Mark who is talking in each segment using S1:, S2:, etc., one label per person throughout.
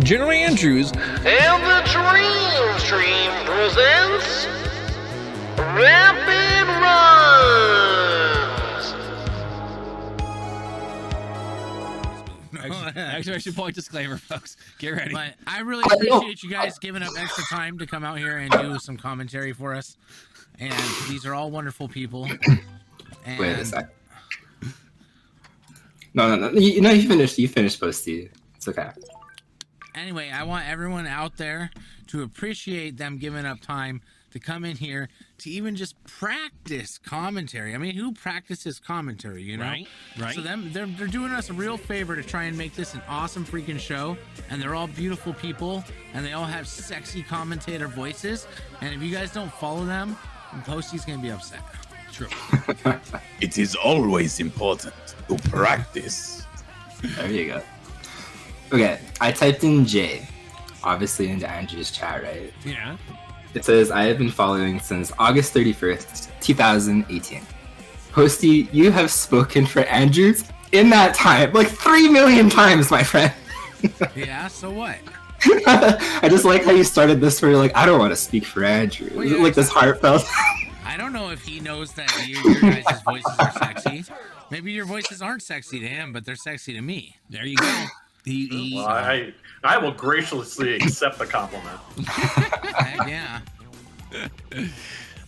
S1: GeneralAndrews,
S2: And the Dream Stream presents Rapid Runs.
S3: Actually, I should point disclaimer, folks. Get ready. But I really appreciate you guys giving up extra time to come out here and do some commentary for us. And these are all wonderful people. And
S4: Wait a sec. No. You finished, Posty. It's okay.
S3: anyway, I want everyone out there to appreciate them giving up time to come in here to even just practice commentary. I mean, who practices commentary, you know? Right. So they're doing us a real favor to try and make this an awesome freaking show. And they're all beautiful people, and they all have sexy commentator voices. And if you guys don't follow them, Posty's gonna be upset. True.
S5: It is always important to practice.
S4: There you go. Okay, I typed in J, obviously into Andrew's chat, right?
S3: Yeah.
S4: It says, I have been following since August 31st, 2018. Posty, you have spoken for Andrews in that time, like 3 million times, my friend.
S3: Yeah, so what?
S4: I just like how you started this where you're like, I don't want to speak for Andrew.
S3: Well, yeah,
S4: like this heartfelt.
S3: I don't know if he knows that your guys' voices are sexy. Maybe your voices aren't sexy to him, but they're sexy to me. There you go.
S6: Well, I will graciously accept the compliment.
S3: Heck yeah.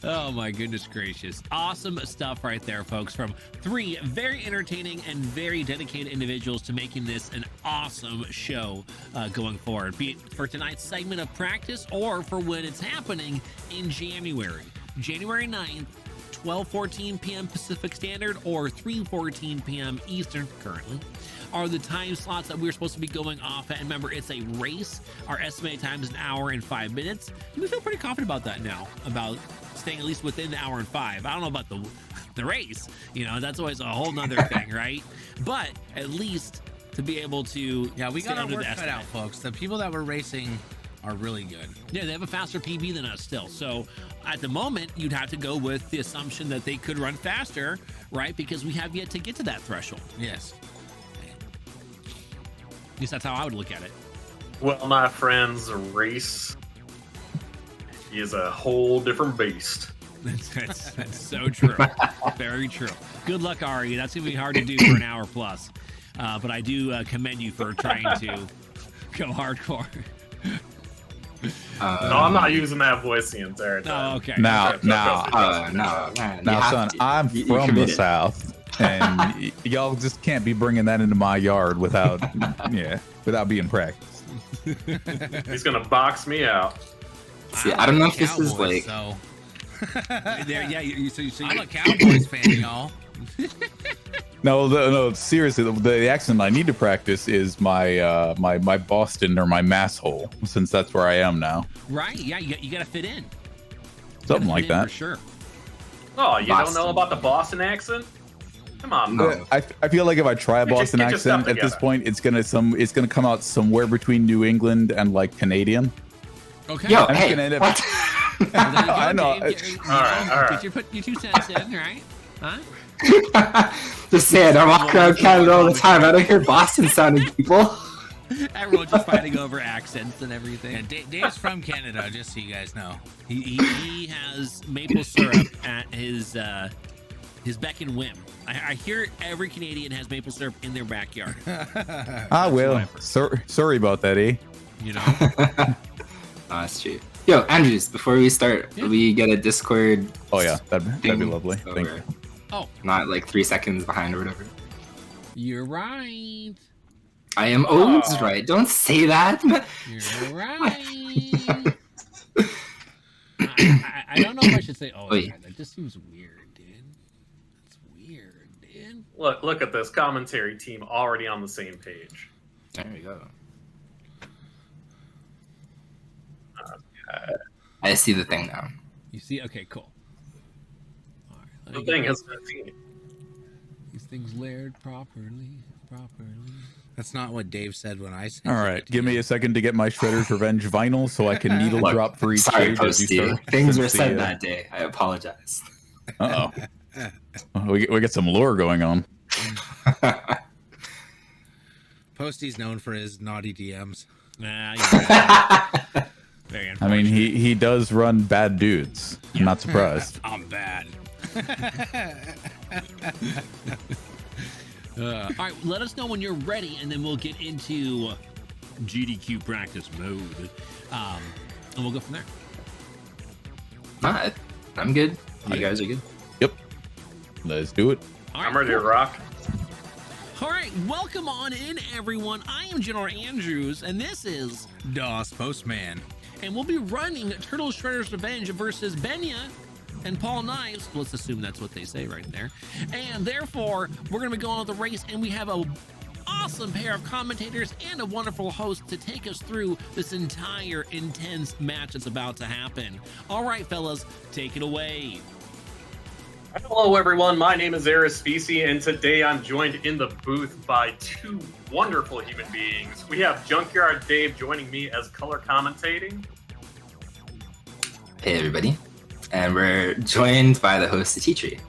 S1: oh my goodness gracious. Awesome stuff right there, folks, from 3 very entertaining and very dedicated individuals to making this an awesome show going forward, be it for tonight's segment of practice or for when it's happening in January 9th, 12:14 p.m. Pacific Standard or 3:14 p.m. Eastern currently are the time slots that we're supposed to be going off at. And remember, it's a race. Our estimated time is 1 hour and 5 minutes. And we feel pretty confident about that now, about staying at least within the 1 hour and 5. I don't know about the race. You know, that's always a whole nother thing, right? But at least to be able to
S3: we got our work cut out, folks. The people that were racing are really good.
S1: Yeah, they have a faster PB than us still. So at the moment, you'd have to go with the assumption that they could run faster, right? Because we have yet to get to that threshold.
S3: Yes.
S1: At least that's how I would look at it.
S6: Well, my friends, race is a whole different beast.
S1: That's so true. Very true. Good luck, Ari. That's going to be hard to do for an hour plus. But I do commend you for trying to go hardcore.
S6: No, I'm not using that voice the entire time.
S1: Oh, okay.
S5: Now,
S4: No,
S5: son, I'm from the South, and y'all just can't be bringing that into my yard without being practiced.
S6: He's gonna box me out.
S4: See, I don't know if this is
S3: Cowboys,
S4: like.
S3: so.
S1: So
S3: I'm a Cowboys fan, y'all.
S5: No, seriously, the accent I need to practice is my my Boston or my Mass hole, since that's where I am now.
S1: Right? Yeah, you got to fit in.
S5: Something like that.
S1: For sure.
S6: Oh, you
S4: Boston.
S6: don't know about the Boston accent? Come on, bro.
S5: I feel like if I try a Boston
S6: get your stuff
S5: accent at this
S6: together.
S5: point, it's gonna come out somewhere between New England and like Canadian.
S3: Okay.
S4: Yo,
S5: I'm just
S4: hey,
S5: gonna end up.
S4: what?
S1: Well, there you go,
S5: I know.
S1: Dave.
S6: All right.
S1: Get your 2 cents in, right? Huh?
S4: Just saying, I walk around Canada all the time. I don't hear Boston sounding people.
S1: Everyone's just fighting over accents and everything.
S3: Yeah, Dave's from Canada, just so you guys know.
S1: He has maple syrup at his beck and whim. I hear every Canadian has maple syrup in their backyard.
S5: Well, sorry about that, eh?
S1: You know?
S4: No, that's true. Yo, Andrews, before we start, we get a Discord.
S5: Oh yeah, that'd be lovely.
S4: So
S5: Thank
S4: we're
S5: you.
S1: Oh,
S4: Not like 3 seconds behind or whatever.
S1: you're right.
S4: I am always right. Don't say that.
S1: You're right. I don't know if I should say, oh,
S4: Wait.
S1: yeah, that just seems weird, dude. That's weird, dude.
S6: Look at this commentary team already on the same page.
S4: There we go. I see the thing now.
S1: You see? Okay, cool. All right, let
S6: The
S1: me
S6: thing
S1: get
S6: has been seen.
S1: these things layered properly.
S3: That's not what Dave said when I said.
S5: All right, give me a second to get my Shredder's Revenge vinyl so I can needle
S4: Look,
S5: drop for each
S4: sorry,
S5: page as you
S4: Posty.
S5: start.
S4: Things were
S5: Since
S4: said
S5: the,
S4: that day. I apologize.
S5: Uh oh. We get some lore going on.
S3: Posty's known for his naughty DMs.
S1: Nah, yeah. Very
S5: I mean,
S1: unfortunate.
S5: he does run bad dudes. I'm not surprised.
S1: I'm bad. All right, let us know when you're ready, and then we'll get into GDQ practice mode, and we'll go from there.
S4: I'm good. You guys are good.
S5: Yep. Let's do it.
S1: All right,
S6: I'm ready to
S1: cool.
S6: rock.
S1: All right, welcome on in, everyone. I am GeneralAndrews, and this is
S3: Dospostmann.
S1: and we'll be running Turtle Shredder's Revenge versus Benya and Paul Knives. Let's assume that's what they say right there. And therefore, we're going to be going on the race, and we have a awesome pair of commentators and a wonderful host to take us through this entire intense match that's about to happen. All right, fellas, take it away.
S6: Hello, everyone. My name is Arispici, and today I'm joined in the booth by two wonderful human beings. We have Junkyard Dave joining me as color commentating.
S4: Hey, everybody. And we're joined by the host, ateatree.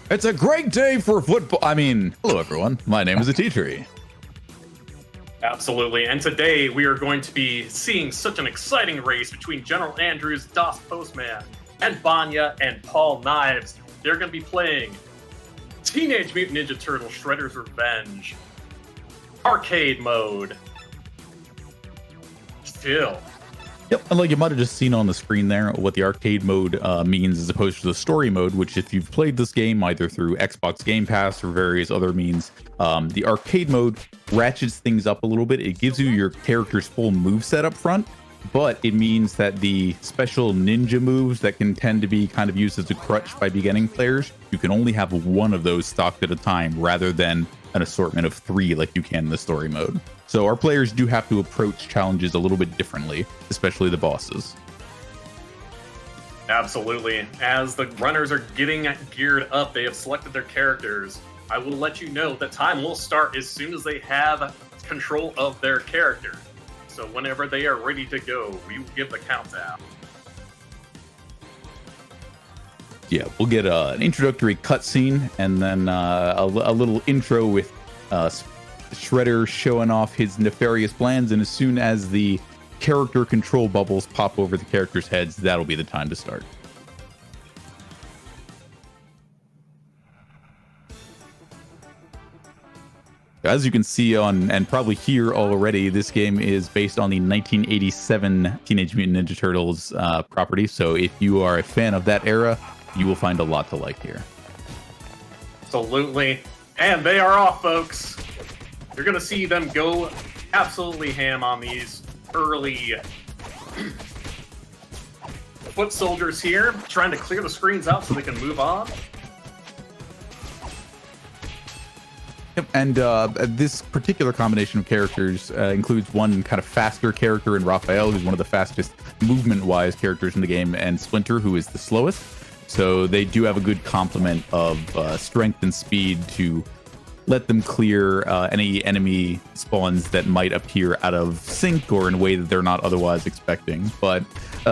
S5: It's a great day for football. I mean, hello, everyone. My name is ateatree.
S6: Absolutely. And today we are going to be seeing such an exciting race between GeneralAndrews, Dospostmann, and Banya and Paul Knives. They're going to be playing Teenage Mutant Ninja Turtle Shredder's Revenge arcade mode. Still.
S5: Yep, and like you might have just seen on the screen there what the arcade mode means as opposed to the story mode, which if you've played this game either through Xbox Game Pass or various other means, the arcade mode ratchets things up a little bit. It gives you your character's full moveset up front, but it means that the special ninja moves that can tend to be kind of used as a crutch by beginning players, you can only have one of those stocked at a time rather than an assortment of 3 like you can in the story mode. So our players do have to approach challenges a little bit differently, especially the bosses.
S6: Absolutely. As the runners are getting geared up, they have selected their characters. I will let you know that time will start as soon as they have control of their character. So whenever they are ready to go, we will give the countdown.
S5: Yeah, we'll get an introductory cutscene and then a little intro with Shredder showing off his nefarious plans. And as soon as the character control bubbles pop over the characters' heads, that'll be the time to start. As you can see on, and probably hear already, this game is based on the 1987 Teenage Mutant Ninja Turtles property. So if you are a fan of that era, you will find a lot to like here.
S6: Absolutely. And they are off, folks. You're going to see them go absolutely ham on these early foot soldiers here, trying to clear the screens out so they can move on.
S5: Yep, and this particular combination of characters includes one kind of faster character in Raphael, who's one of the fastest movement-wise characters in the game, and Splinter, who is the slowest. So they do have a good complement of strength and speed to let them clear any enemy spawns that might appear out of sync or in a way that they're not otherwise expecting. But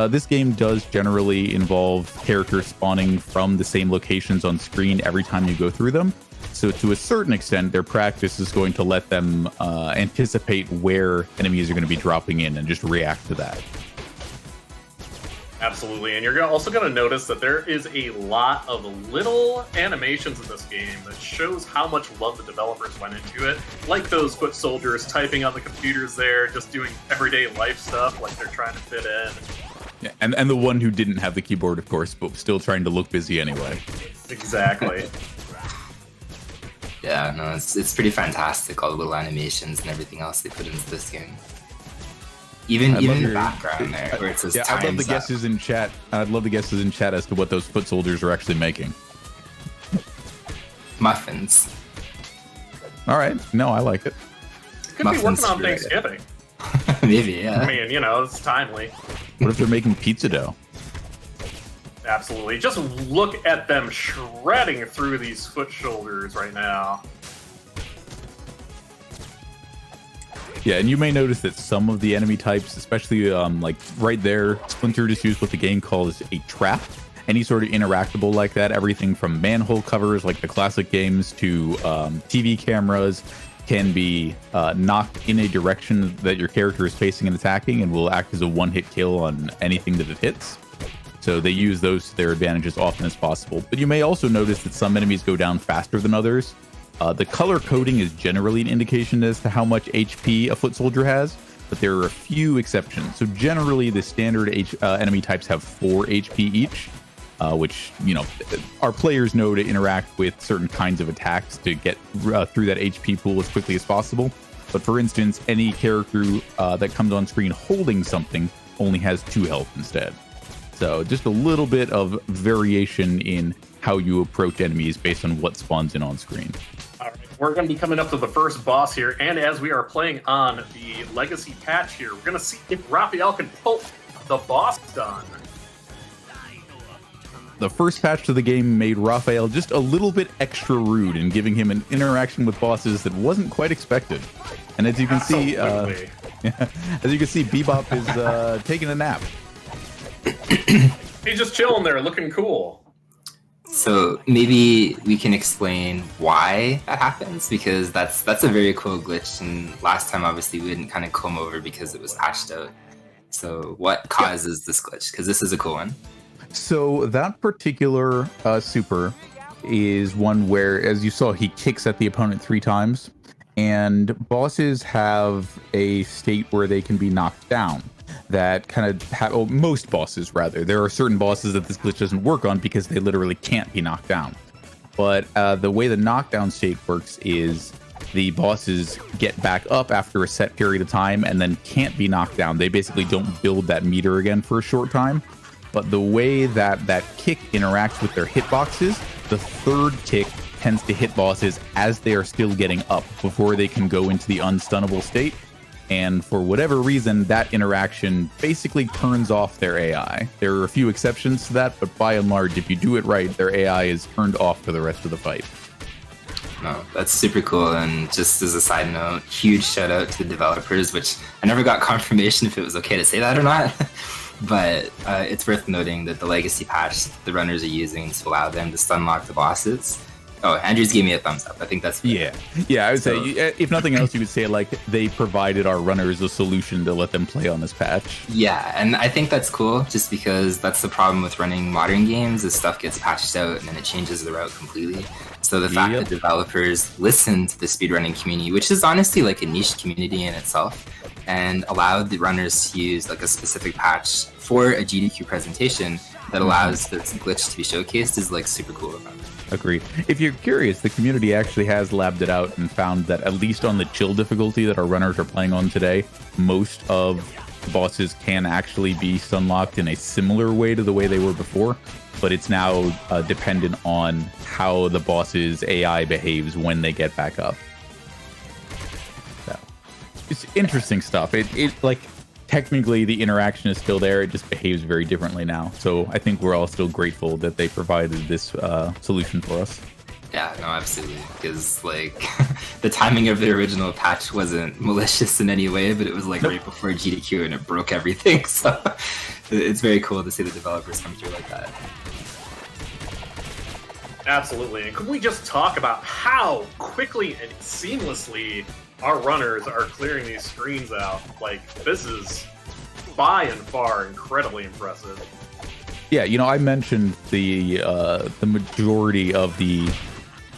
S5: this game does generally involve characters spawning from the same locations on screen every time you go through them. So to a certain extent, their practice is going to let them anticipate where enemies are going to be dropping in and just react to that.
S6: Absolutely, and you're also going to notice that there is a lot of little animations in this game that shows how much love the developers went into it. Like those foot soldiers typing on the computers there, just doing everyday life stuff like they're trying to fit in.
S5: Yeah, and the one who didn't have the keyboard, of course, but still trying to look busy anyway.
S6: Exactly.
S4: Yeah, no, it's pretty fantastic, all the little animations and everything else they put into this game. Even the background there, where it says
S5: yeah, I'd love the guesses in chat. I'd love the guesses in chat as to what those foot soldiers are actually making.
S4: Muffins.
S5: All right, no, I like it.
S6: Could be working on Thanksgiving.
S4: Maybe, yeah.
S6: I mean, it's timely.
S5: What if they're making pizza dough?
S6: Absolutely. Just look at them shredding through these foot shoulders right now.
S5: Yeah, and you may notice that some of the enemy types, especially like right there, Splinter just used what the game calls a trap. Any sort of interactable like that, everything from manhole covers like the classic games to TV cameras, can be knocked in a direction that your character is facing and attacking, and will act as a one-hit kill on anything that it hits. So they use those to their advantage as often as possible. But you may also notice that some enemies go down faster than others. The color coding is generally an indication as to how much HP a foot soldier has, but there are a few exceptions. So generally, the standard enemy types have 4 HP each, which, you know, our players know to interact with certain kinds of attacks to get through that HP pool as quickly as possible. But for instance, any character that comes on screen holding something only has 2 health instead. So just a little bit of variation in how you approach enemies based on what spawns in on screen.
S6: All right, we're going to be coming up to the first boss here, and as we are playing on the Legacy patch here, we're going to see if Raphael can pull the boss done.
S5: The first patch to the game made Raphael just a little bit extra rude in giving him an interaction with bosses that wasn't quite expected. And as you can see, Bebop is taking a nap.
S6: He's just chilling there, looking cool.
S4: So maybe we can explain why that happens, because that's a very cool glitch, and last time obviously we didn't kind of comb over because it was patched out. So what causes this glitch? Because this is a cool one.
S5: So that particular super is one where, as you saw, he kicks at the opponent 3 times, and bosses have a state where they can be knocked down. That kind of have, well, most bosses rather. There are certain bosses that this glitch doesn't work on because they literally can't be knocked down. But the way the knockdown state works is the bosses get back up after a set period of time and then can't be knocked down. They basically don't build that meter again for a short time. But the way that that kick interacts with their hitboxes, the third kick tends to hit bosses as they are still getting up before they can go into the unstunnable state. And for whatever reason, that interaction basically turns off their AI. There are a few exceptions to that, but by and large, if you do it right, their AI is turned off for the rest of the fight.
S4: No, that's super cool. And just as a side note, huge shout out to the developers, which I never got confirmation if it was okay to say that or not. But it's worth noting that the legacy patch the runners are using to allow them to stun lock the bosses. Oh, Andrews gave me a thumbs up. I think that's fair.
S5: Yeah. I would say, if nothing else, you would say like they provided our runners a solution to let them play on this patch.
S4: Yeah, and I think that's cool, just because that's the problem with running modern games, is stuff gets patched out and then it changes the route completely. So the fact that developers listen to the speedrunning community, which is honestly like a niche community in itself, and allowed the runners to use like a specific patch for a GDQ presentation that allows this glitch to be showcased is like super cool about it.
S5: Agree. If you're curious, the community actually has labbed it out and found that at least on the chill difficulty that our runners are playing on today, most of the bosses can actually be stunlocked in a similar way to the way they were before, but it's now dependent on how the boss's AI behaves when they get back up. So, it's interesting stuff. It like, technically the interaction is still there, it just behaves very differently now. So I think we're all still grateful that they provided this solution for us.
S4: Yeah, no, absolutely. Because like the timing of the original patch wasn't malicious in any way, but it was like right before GDQ and it broke everything. So it's very cool to see the developers come through like that.
S6: Absolutely. And can we just talk about how quickly and seamlessly our runners are clearing these screens out? Like, this is by and far incredibly impressive.
S5: Yeah, you know, I mentioned the majority of the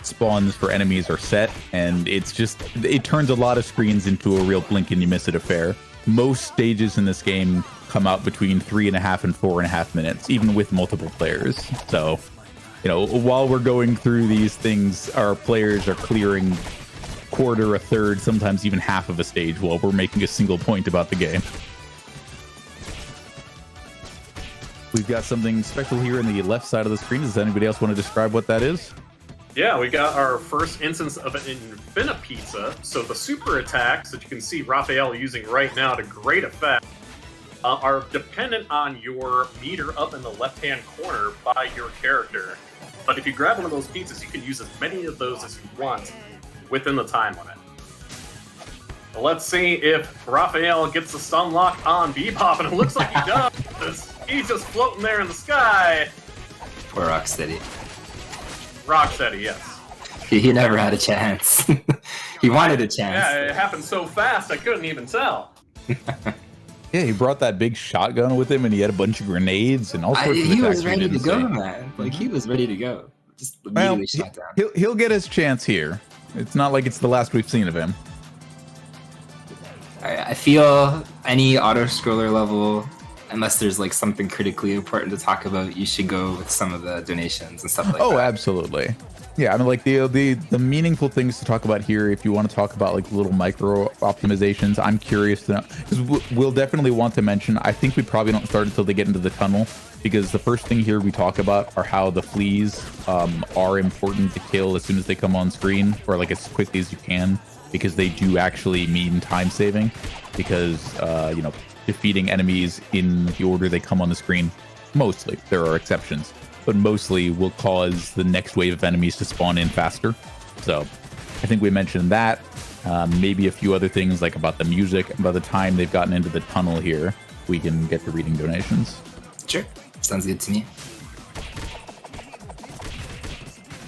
S5: spawns for enemies are set, and it's just, it turns a lot of screens into a real blink and you miss it affair. Most stages in this game come out between 3.5 and 4.5 minutes, even with multiple players. So, you know, while we're going through these things, our players are clearing quarter, a third, sometimes even half of a stage while we're making a single point about the game. We've got something special here in the left side of the screen. Does anybody else want to describe what that is?
S6: Yeah, we got our first instance of an Infinipizza. So the super attacks that you can see Raphael using right now to great effect are dependent on your meter up in the left-hand corner by your character. But if you grab one of those pizzas, you can use as many of those as you want within the time limit. Well, let's see if Raphael gets the stun lock on Bebop, and it looks like he does. He's just floating there in the sky.
S4: Poor Rocksteady.
S6: Rocksteady, yes.
S4: He never had a chance. He wanted a chance.
S6: Yeah, it happened so fast I couldn't even tell.
S5: Yeah, he brought that big shotgun with him, and he had a bunch of grenades and all sorts of
S4: He
S5: attacks
S4: was
S5: we
S4: ready to
S5: didn't
S4: go,
S5: see.
S4: man. Like, he was ready to go. Just
S5: Well,
S4: immediately shot down.
S5: he'll get his chance here. It's not like it's the last we've seen of him.
S4: I feel any auto-scroller level, unless there's like something critically important to talk about, you should go with some of the donations and stuff like that.
S5: Oh, absolutely. Yeah, I mean, like the meaningful things to talk about here, if you want to talk about like little micro optimizations, I'm curious to know, because we'll definitely want to mention, I think we probably don't start until they get into the tunnel, because the first thing here we talk about are how the fleas are important to kill as soon as they come on screen, or like as quickly as you can, because they do actually mean time saving, because you know, defeating enemies in the order they come on the screen, mostly, there are exceptions, but mostly will cause the next wave of enemies to spawn in faster. So I think we mentioned that. Maybe a few other things like about the music. By the time they've gotten into the tunnel here, we can get to reading donations.
S4: Sure. Sounds good to me.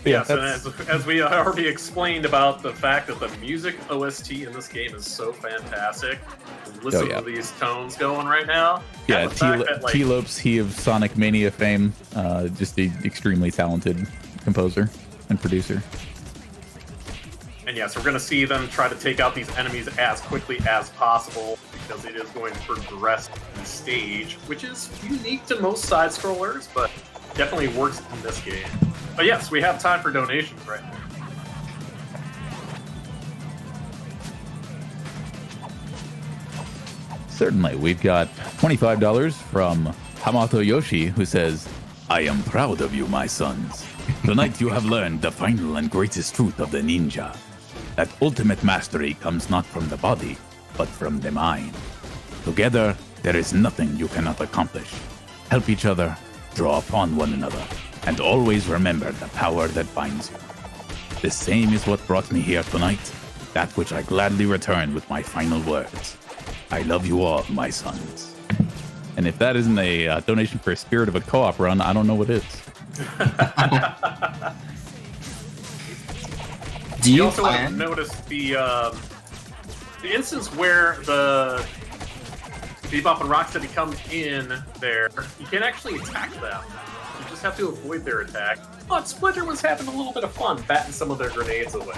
S6: Yes, and as we already explained about the fact that the music OST in this game is so fantastic. Listen to these tones going right now.
S5: Yeah, 𝐂𝐎𝐍𝐍𝐄𝐂𝐓, he of Sonic Mania fame, just an extremely talented composer and producer.
S6: And yes, we're going to see them try to take out these enemies as quickly as possible, because it is going to progress the stage, which is unique to most side-scrollers, but definitely works in this game. But yes, we have time for donations right now.
S5: Certainly, we've got $25 from Hamato Yoshi, who says, "I am proud of you, my sons. Tonight you have learned the final and greatest truth of the ninja, that ultimate mastery comes not from the body, but from the mind. Together, there is nothing you cannot accomplish. Help each other, draw upon one another, and always remember the power that binds you. The same is what brought me here tonight, that which I gladly return with my final words. I love you all, my sons." And if that isn't a donation for a spirit of a co-op run, I don't know what is.
S6: Do you also notice the instance where the Bebop and Rocksteady come in there, you can't actually attack them. You just have to avoid their attack. But Splinter was having a little bit of fun batting some of their grenades away.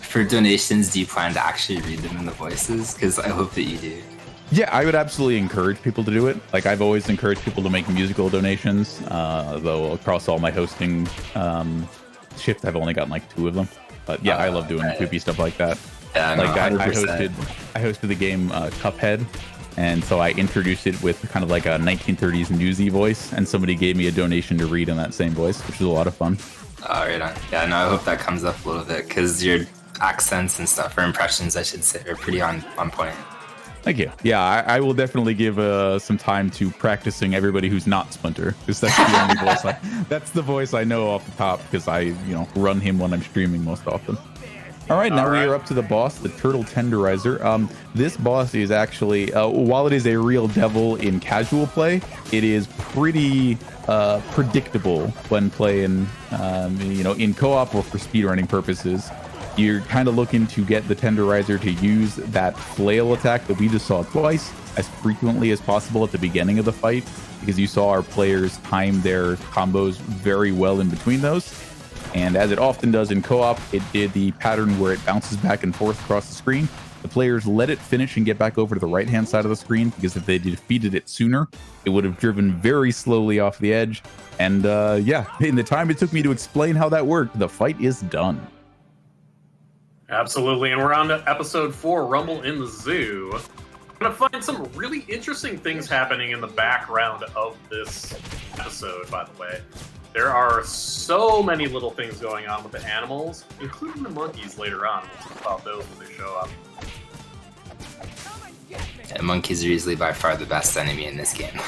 S4: For donations, do you plan to actually read them in the voices? Because I hope that you do.
S5: Yeah, I would absolutely encourage people to do it. Like, I've always encouraged people to make musical donations, though across all my hosting shifts, I've only gotten like 2 of them. But yeah, I love doing creepy stuff like that.
S4: Yeah,
S5: like
S4: no,
S5: I hosted the game Cuphead, and so I introduced it with kind of like a 1930s newsy voice, and somebody gave me a donation to read in that same voice, which was a lot of fun.
S4: Oh, right on. Yeah, no, I hope that comes up a little bit, because your accents and stuff, or impressions, I should say, are pretty on point.
S5: Thank you. Yeah, I will definitely give some time to practicing everybody who's not Splinter, because that's the only voice. That's the voice I know off the top, because I run him when I'm streaming most often. All right, now we are up to the boss, the Turtle Tenderizer. This boss is actually, while it is a real devil in casual play, it is pretty predictable when playing, in co-op or for speedrunning purposes. You're kind of looking to get the Tenderizer to use that flail attack that we just saw twice as frequently as possible at the beginning of the fight, because you saw our players time their combos very well in between those. And as it often does in co-op, it did the pattern where it bounces back and forth across the screen. The players let it finish and get back over to the right-hand side of the screen, because if they defeated it sooner, it would have driven very slowly off the edge. And yeah, in the time it took me to explain how that worked, the fight is done.
S6: Absolutely, and we're on to episode 4, Rumble in the Zoo. We're going to find some really interesting things happening in the background of this episode, by the way. There are so many little things going on with the animals, including the monkeys later on. We'll talk about those when they show up.
S4: Yeah, monkeys are usually by far the best enemy in this game.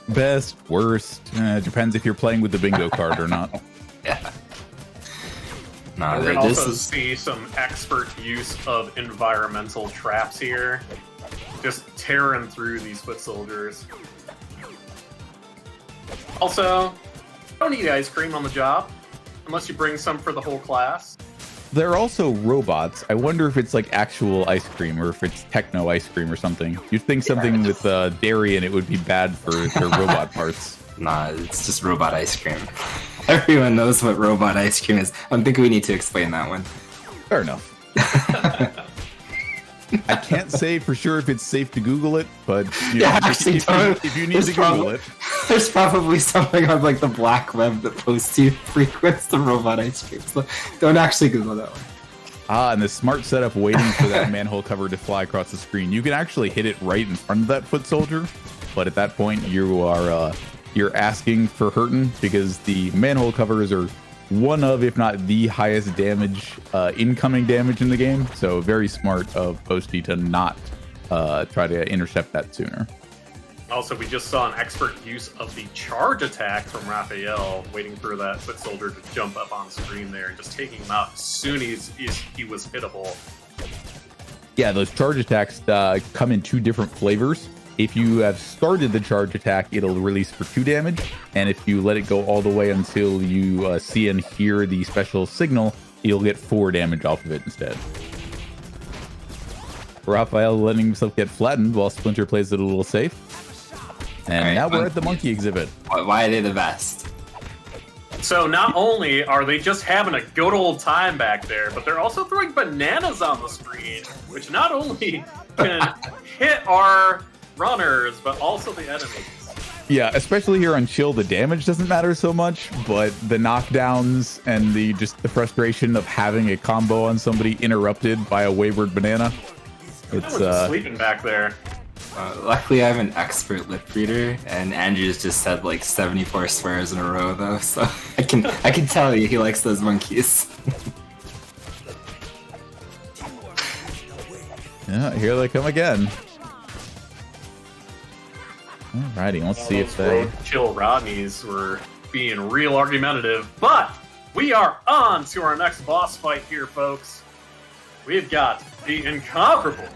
S5: Best, worst, depends if you're playing with the bingo card or not.
S4: Yeah.
S6: No, we're going to also see some expert use of environmental traps here. Just tearing through these foot soldiers. Also, don't eat ice cream on the job. unless you bring some for the whole class.
S5: They're also robots. I wonder if it's like actual ice cream or if it's techno ice cream or something. You'd think something with dairy in it would be bad for their robot parts.
S4: Nah, it's just robot ice cream. Everyone knows what robot ice cream is. I don't think we need to explain that one.
S5: Fair enough. I can't say for sure if it's safe to Google it, but you know, if you need to Google it.
S4: There's probably something on like the black web that posts you frequents the robot ice cream. So don't actually Google that one.
S5: And the smart setup waiting for that manhole cover to fly across the screen. You can actually hit it right in front of that foot soldier, but at that point you are you're asking for hurting because the manhole covers are one of, if not the highest damage, incoming damage in the game. So very smart of Posty to not try to intercept that sooner.
S6: Also, we just saw an expert use of the charge attack from Raphael, waiting for that foot soldier to jump up on screen there and just taking him out as soon as he was hittable.
S5: Yeah, those charge attacks come in 2 different flavors. If you have started the charge attack, it'll release for 2 damage, and if you let it go all the way until you see and hear the special signal, you'll get 4 damage off of it instead. Raphael letting himself get flattened while Splinter plays it a little safe. And
S4: right,
S5: now we're at the monkey exhibit.
S4: Why are they the best?
S6: So not only are they just having a good old time back there, but they're also throwing bananas on the screen, which not only can hit our runners, but also the enemies.
S5: Yeah, especially here on Chill, the damage doesn't matter so much, but the knockdowns and the frustration of having a combo on somebody interrupted by a wayward banana. It's
S6: sleeping back there.
S4: Luckily, I have an expert lip reader, and Andrews just said like 74 swears in a row, though, so I can tell you he likes those monkeys.
S5: Yeah, here they come again. Alrighty, let's see if they...
S6: Chill Rodneys were being real argumentative, but we are on to our next boss fight here, folks. We've got the incomparable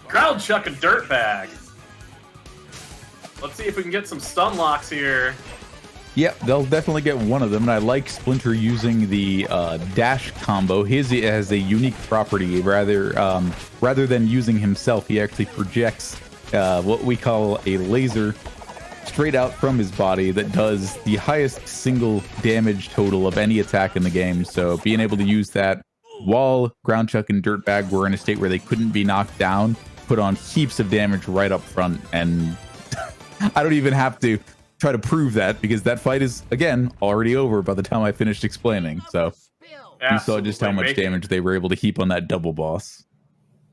S6: Crowd Chuck a Dirtbag. Let's see if we can get some stun locks here.
S5: Yep, they'll definitely get one of them, and I like Splinter using the dash combo. His has a unique property. Rather than using himself, he actually projects what we call a laser straight out from his body that does the highest single damage total of any attack in the game. So being able to use that while Ground Chuck and Dirtbag were in a state where they couldn't be knocked down, put on heaps of damage right up front, and I don't even have to try to prove that because that fight is, again, already over by the time I finished explaining. So you saw just how much damage they were able to heap on that double boss.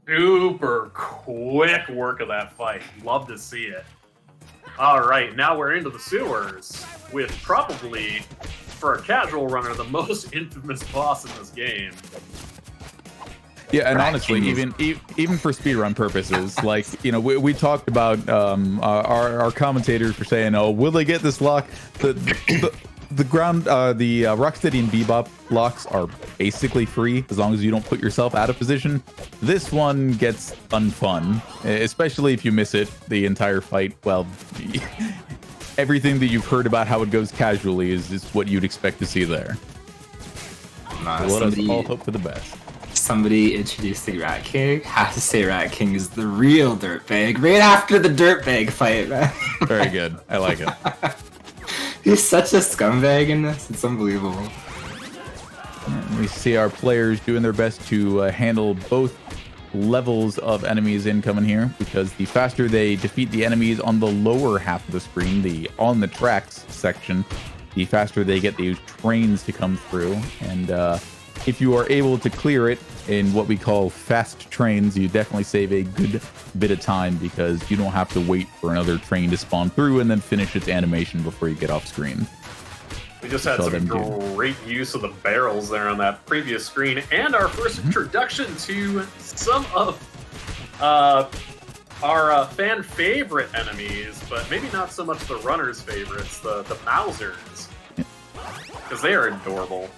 S6: Super quick work of that fight. Love to see it. All right, now we're into the sewers with probably, for a casual runner, the most infamous boss in this game.
S5: Yeah, and honestly, even for speedrun purposes, like, you know, we talked about our commentators for saying, oh, will they get this lock? The Rocksteady and Bebop locks are basically free as long as you don't put yourself out of position. This one gets unfun, especially if you miss it the entire fight. Well, everything that you've heard about how it goes casually is what you'd expect to see there. So let us all hope for the best.
S4: Somebody introducing Rat King. Have to say Rat King is the real dirtbag right after the dirtbag fight, man.
S5: Very good. I like it.
S4: He's such a scumbag in this. It's unbelievable.
S5: And we see our players doing their best to handle both levels of enemies incoming here, because the faster they defeat the enemies on the lower half of the screen, the on the tracks section, the faster they get these trains to come through. And if you are able to clear it in what we call fast trains, you definitely save a good bit of time because you don't have to wait for another train to spawn through and then finish its animation before you get off screen.
S6: We just had some great use of the barrels there on that previous screen, and our first introduction to some of our fan favorite enemies, but maybe not so much the runners' favorites, the Mousers, because they are adorable.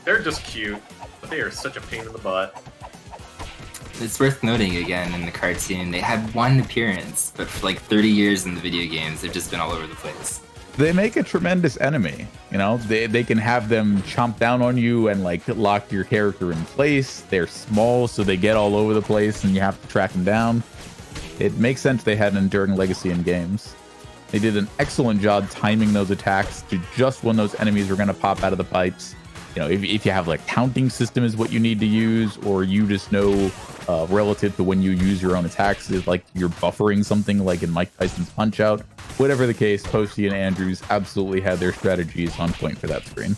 S6: They're just cute, but they are such a pain in the butt.
S4: It's worth noting again in the cartoon, they had one appearance, but for like 30 years in the video games, they've just been all over the place.
S5: They make a tremendous enemy. You know, they can have them chomp down on you and like lock your character in place. They're small, so they get all over the place and you have to track them down. It makes sense they had an enduring legacy in games. They did an excellent job timing those attacks to just when those enemies were going to pop out of the pipes. You know, if you have like counting system is what you need to use, or you just know relative to when you use your own attacks, is like you're buffering something like in Mike Tyson's Punch Out. Whatever the case, Posty and Andrews absolutely had their strategies on point for that screen.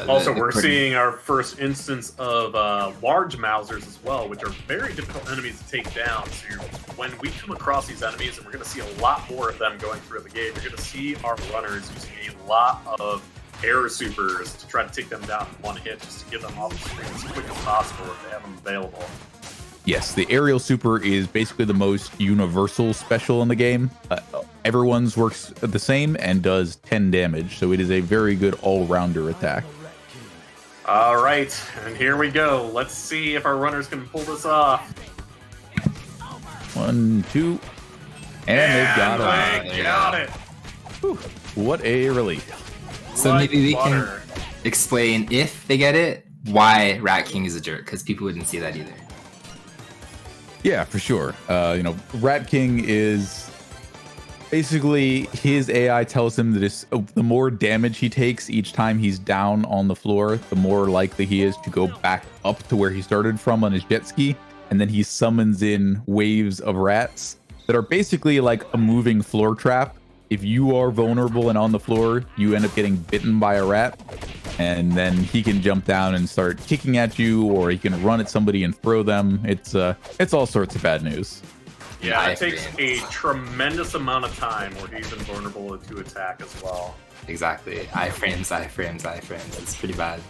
S6: Also, we're seeing our first instance of large Mousers as well, which are very difficult enemies to take down. So when we come across these enemies, and we're going to see a lot more of them going through the game, you're going to see our runners using a lot of air supers to try to take them down in one hit, just to get them off the screen as quick as possible if they have them available.
S5: Yes, the aerial super is basically the most universal special in the game. Everyone's works the same and does 10 damage, so it is a very good all-rounder attack.
S6: All right, and here we go. Let's see if our runners can pull this off.
S5: 1, 2, and they got it. Whew, what a relief.
S4: So maybe we can explain, if they get it, why Rat King is a jerk, because people wouldn't see that either.
S5: Yeah, for sure. You know, Rat King is basically, his AI tells him that the more damage he takes each time he's down on the floor, the more likely he is to go back up to where he started from on his jet ski. And then he summons in waves of rats that are basically like a moving floor trap. If you are vulnerable and on the floor, you end up getting bitten by a rat. And then he can jump down and start kicking at you, or he can run at somebody and throw them. It's all sorts of bad news.
S6: Yeah, it takes a tremendous amount of time where he's invulnerable to attack as well.
S4: Exactly. iframes. It's pretty bad.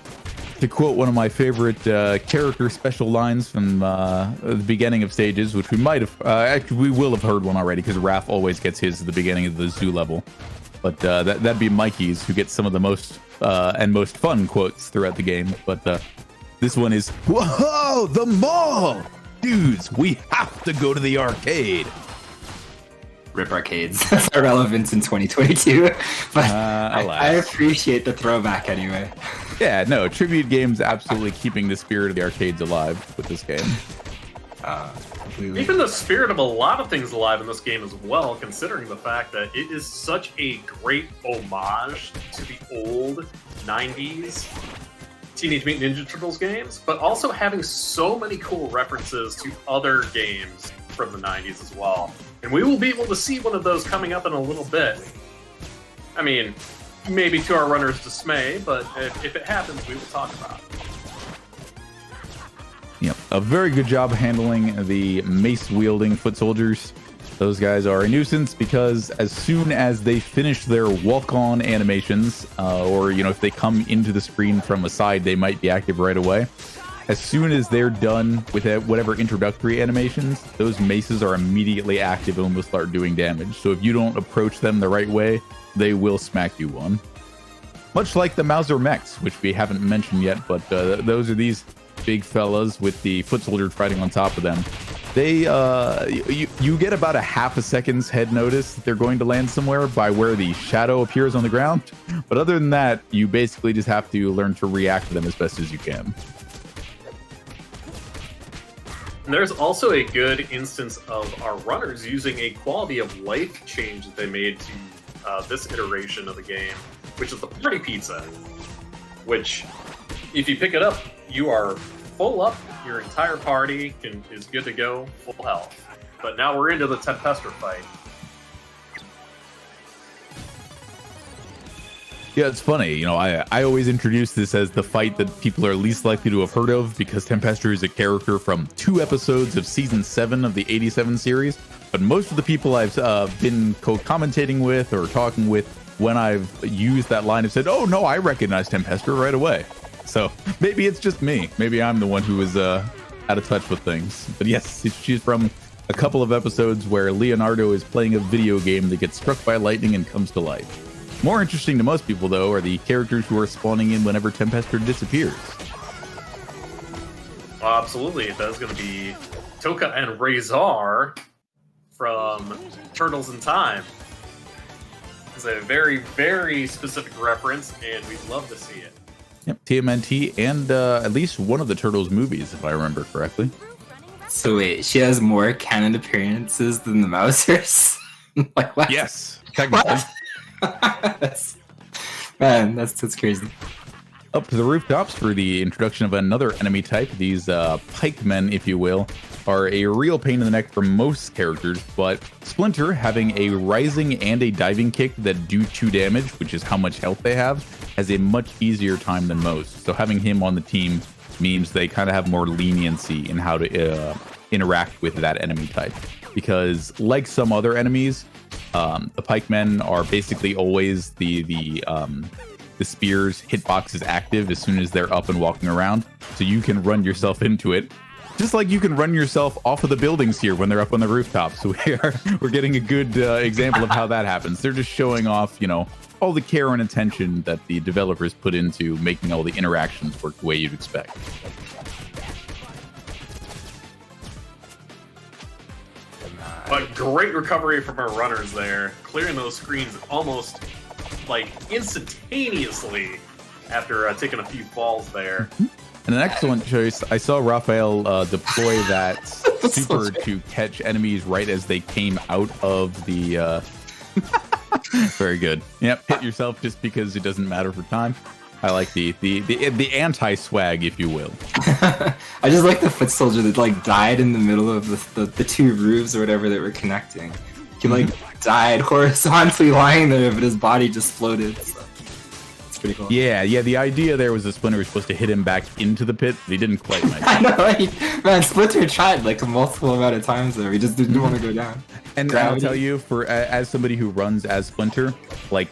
S5: To quote one of my favorite character special lines from the beginning of stages, which we might have, actually we will have heard one already, because Raph always gets his at the beginning of the zoo level. But that'd be Mikey's, who gets some of the most and most fun quotes throughout the game. But this one is, "Whoa, the mall! Dudes, we have to go to the arcade."
S4: Rip arcades. That's irrelevant in 2022. But I appreciate the throwback anyway.
S5: Yeah, no, tribute games absolutely keeping the spirit of the arcades alive with this game.
S6: Even the spirit of a lot of things alive in this game as well, considering the fact that it is such a great homage to the old 90s Teenage Mutant Ninja Turtles games, but also having so many cool references to other games from the 90s as well. And we will be able to see one of those coming up in a little bit. I mean, maybe to our runners' dismay, but if it happens, we will talk about it.
S5: Yep, a very good job handling the mace-wielding foot soldiers. Those guys are a nuisance because as soon as they finish their walk-on animations, or, you know, if they come into the screen from a side, they might be active right away. As soon as they're done with whatever introductory animations, those maces are immediately active and will start doing damage. So if you don't approach them the right way, they will smack you one. Much like the Mauser mechs, which we haven't mentioned yet, but those are these big fellas with the foot soldier fighting on top of them. They you get about a half a second's head notice that they're going to land somewhere by where the shadow appears on the ground. But other than that, you basically just have to learn to react to them as best as you can.
S6: And there's also a good instance of our runners using a quality of life change that they made to this iteration of the game, which is the party pizza, which if you pick it up, you are full up, your entire party is good to go, full health. But now we're into the Tempester fight.
S5: Yeah, it's funny. You know, I always introduce this as the fight that people are least likely to have heard of, because Tempester is a character from 2 episodes of season 7 of the 87 series. But most of the people I've been co-commentating with or talking with when I've used that line have said, "Oh no, I recognize Tempester right away." So maybe it's just me. Maybe I'm the one who is out of touch with things. But yes, she's from a couple of episodes where Leonardo is playing a video game that gets struck by lightning and comes to life. More interesting to most people, though, are the characters who are spawning in whenever Tempester disappears.
S6: Absolutely, that is going to be Toka and Razor from Turtles in Time. It's a very, very specific reference, and we'd love to see it.
S5: Yep, TMNT and at least one of the Turtles movies, if I remember correctly.
S4: So wait, she has more canon appearances than the Mousers? Like what?
S5: Yes, technically.
S4: That's crazy.
S5: Up to the rooftops for the introduction of another enemy type. These pikemen, if you will, are a real pain in the neck for most characters, but Splinter, having a rising and a diving kick that do 2 damage, which is how much health they have, has a much easier time than most. So having him on the team means they kind of have more leniency in how to interact with that enemy type. Because like some other enemies, the pikemen are basically always the spear's hitbox is active as soon as they're up and walking around, so you can run yourself into it. Just like you can run yourself off of the buildings here when they're up on the rooftops. So we're getting a good example of how that happens. They're just showing off, you know, all the care and attention that the developers put into making all the interactions work the way you'd expect.
S6: But great recovery from our runners there, clearing those screens almost like instantaneously after taking a few falls there.
S5: And an excellent choice. I saw Raphael deploy that super to catch enemies right as they came out of the... Very good. Yep, hit yourself just because it doesn't matter for time. I like the anti-swag, if you will.
S4: I just like the foot soldier that like died in the middle of the 2 roofs or whatever that were connecting. He like died horizontally lying there, but his body just floated. So it's pretty cool.
S5: Yeah. The idea there was that Splinter was supposed to hit him back into the pit, but he didn't quite make it.
S4: I know, man. Splinter tried like a multiple amount of times there. He just didn't want to go down.
S5: And I'll tell you, for as somebody who runs as Splinter, like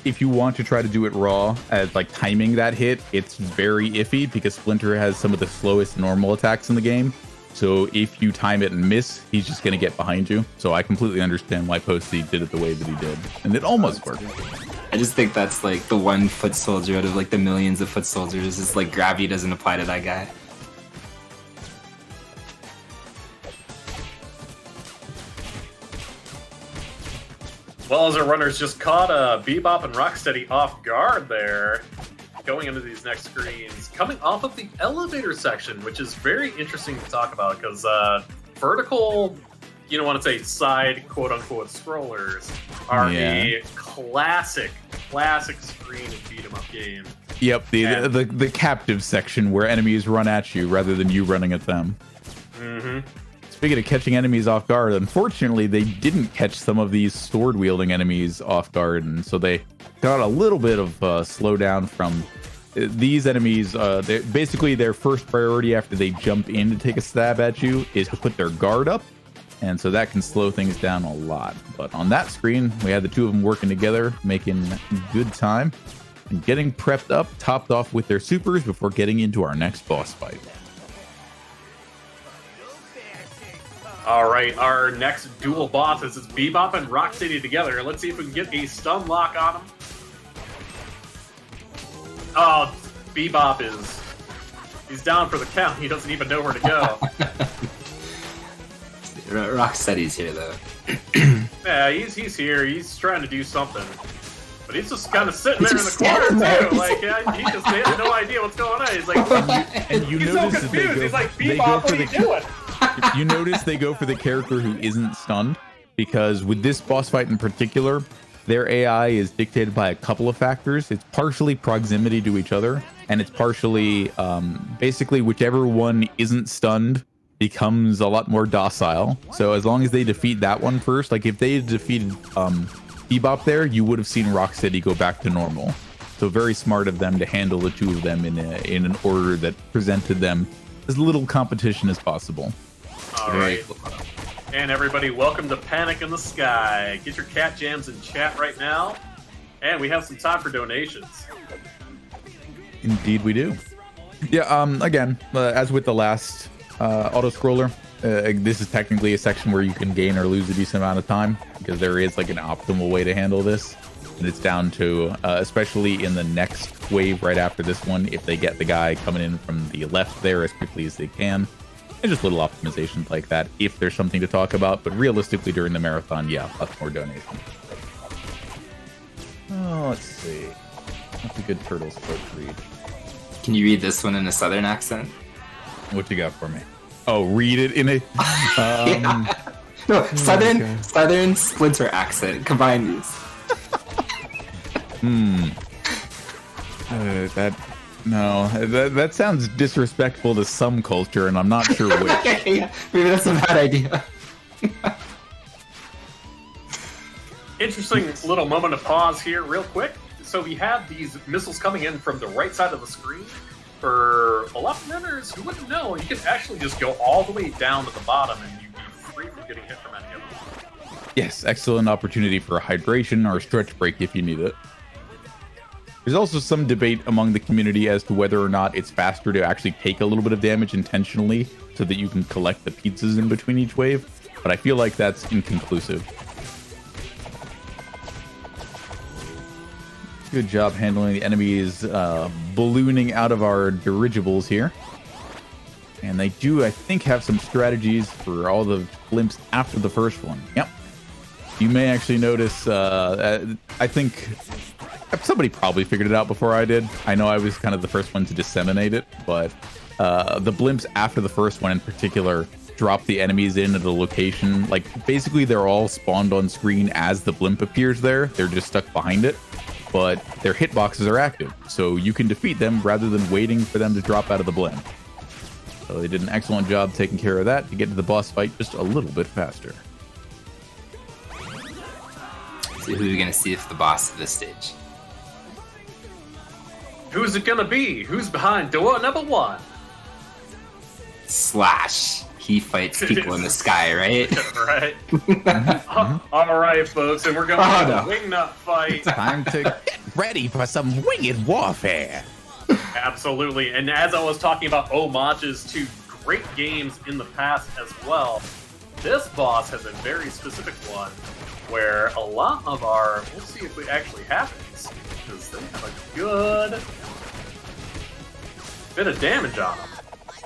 S5: if you want to try to do it raw, as like timing that hit, it's very iffy because Splinter has some of the slowest normal attacks in the game. So if you time it and miss, he's just going to get behind you. So I completely understand why Posty did it the way that he did. And it almost worked.
S4: I just think that's like the one foot soldier out of like the millions of foot soldiers. It's like gravity doesn't apply to that guy.
S6: Well, as our runners just caught Bebop and Rocksteady off guard there, going into these next screens, coming off of the elevator section, which is very interesting to talk about because vertical, you don't want to say side quote-unquote scrollers, are the classic screen and beat 'em up game.
S5: Yep, the captive section where enemies run at you rather than you running at them.
S6: Mm-hmm.
S5: Speaking of catching enemies off guard, unfortunately, they didn't catch some of these sword-wielding enemies off guard, and so they got a little bit of slowdown from these enemies. Basically, their first priority after they jump in to take a stab at you is to put their guard up, and so that can slow things down a lot. But on that screen, we had the 2 of them working together, making good time, and getting prepped up, topped off with their supers before getting into our next boss fight.
S6: All right, our next dual bosses is Bebop and Rocksteady together. Let's see if we can get a stun lock on them. Oh, Bebop he's down for the count. He doesn't even know where to go.
S4: Rocksteady's here though.
S6: Yeah, he's here. He's trying to do something. But he's just kind of sitting there in the corner, too. Like, he just has no idea what's going on. He's like, he's so confused. He's like, Bebop, what are you doing?
S5: You notice they go for the character who isn't stunned, because with this boss fight in particular, their AI is dictated by a couple of factors. It's partially proximity to each other, and it's partially basically whichever one isn't stunned becomes a lot more docile. So as long as they defeat that one first, like if they had defeated Bebop there, you would have seen Rocksteady go back to normal. So very smart of them to handle the 2 of them in an order that presented them as little competition as possible.
S6: All right. And everybody, welcome to Panic in the Sky. Get your cat jams in chat right now. And we have some time for donations.
S5: Indeed we do. Yeah, again, as with the last auto-scroller, this is technically a section where you can gain or lose a decent amount of time, because there is like an optimal way to handle this. And it's down to, especially in the next wave right after this one, if they get the guy coming in from the left there as quickly as they can. And just little optimizations like that, if there's something to talk about. But realistically, during the marathon, yeah, lots more donations. Oh, let's see. What's a good Turtles quote to read?
S4: Can you read this one in a southern accent?
S5: What you got for me? Oh, read it in a...
S4: No, southern Splinter accent. Combine these.
S5: That sounds disrespectful to some culture, and I'm not sure which.
S4: Yeah, maybe that's a bad idea.
S6: Interesting little moment of pause here, real quick. So we have these missiles coming in from the right side of the screen. For a lot of runners who wouldn't know, you can actually just go all the way down to the bottom and you'd be free from getting hit from any of them.
S5: Yes, excellent opportunity for a hydration or a stretch break if you need it. There's also some debate among the community as to whether or not it's faster to actually take a little bit of damage intentionally so that you can collect the pizzas in between each wave, but I feel like that's inconclusive. Good job handling the enemies ballooning out of our dirigibles here. And they do, I think, have some strategies for all the blimps after the first one. Yep. You may actually notice, I think somebody probably figured it out before I did. I know I was kind of the first one to disseminate it, but the blimps after the first one in particular drop the enemies in at a location. Like, basically, they're all spawned on screen as the blimp appears there. They're just stuck behind it. But their hitboxes are active, so you can defeat them rather than waiting for them to drop out of the blimp. So they did an excellent job taking care of that to get to the boss fight just a little bit faster.
S4: So who are we going to see if the boss of this stage?
S6: Who's it gonna be? Who's behind door number 1?
S4: Slash. He fights people in the sky, right?
S6: Right. All right, folks, and we're going to the wingnut fight.
S5: Time to get ready for some winged warfare.
S6: Absolutely, and as I was talking about homages to great games in the past as well, this boss has a very specific one where a lot of our... We'll see if it actually happens, because they have a good bit of damage on them.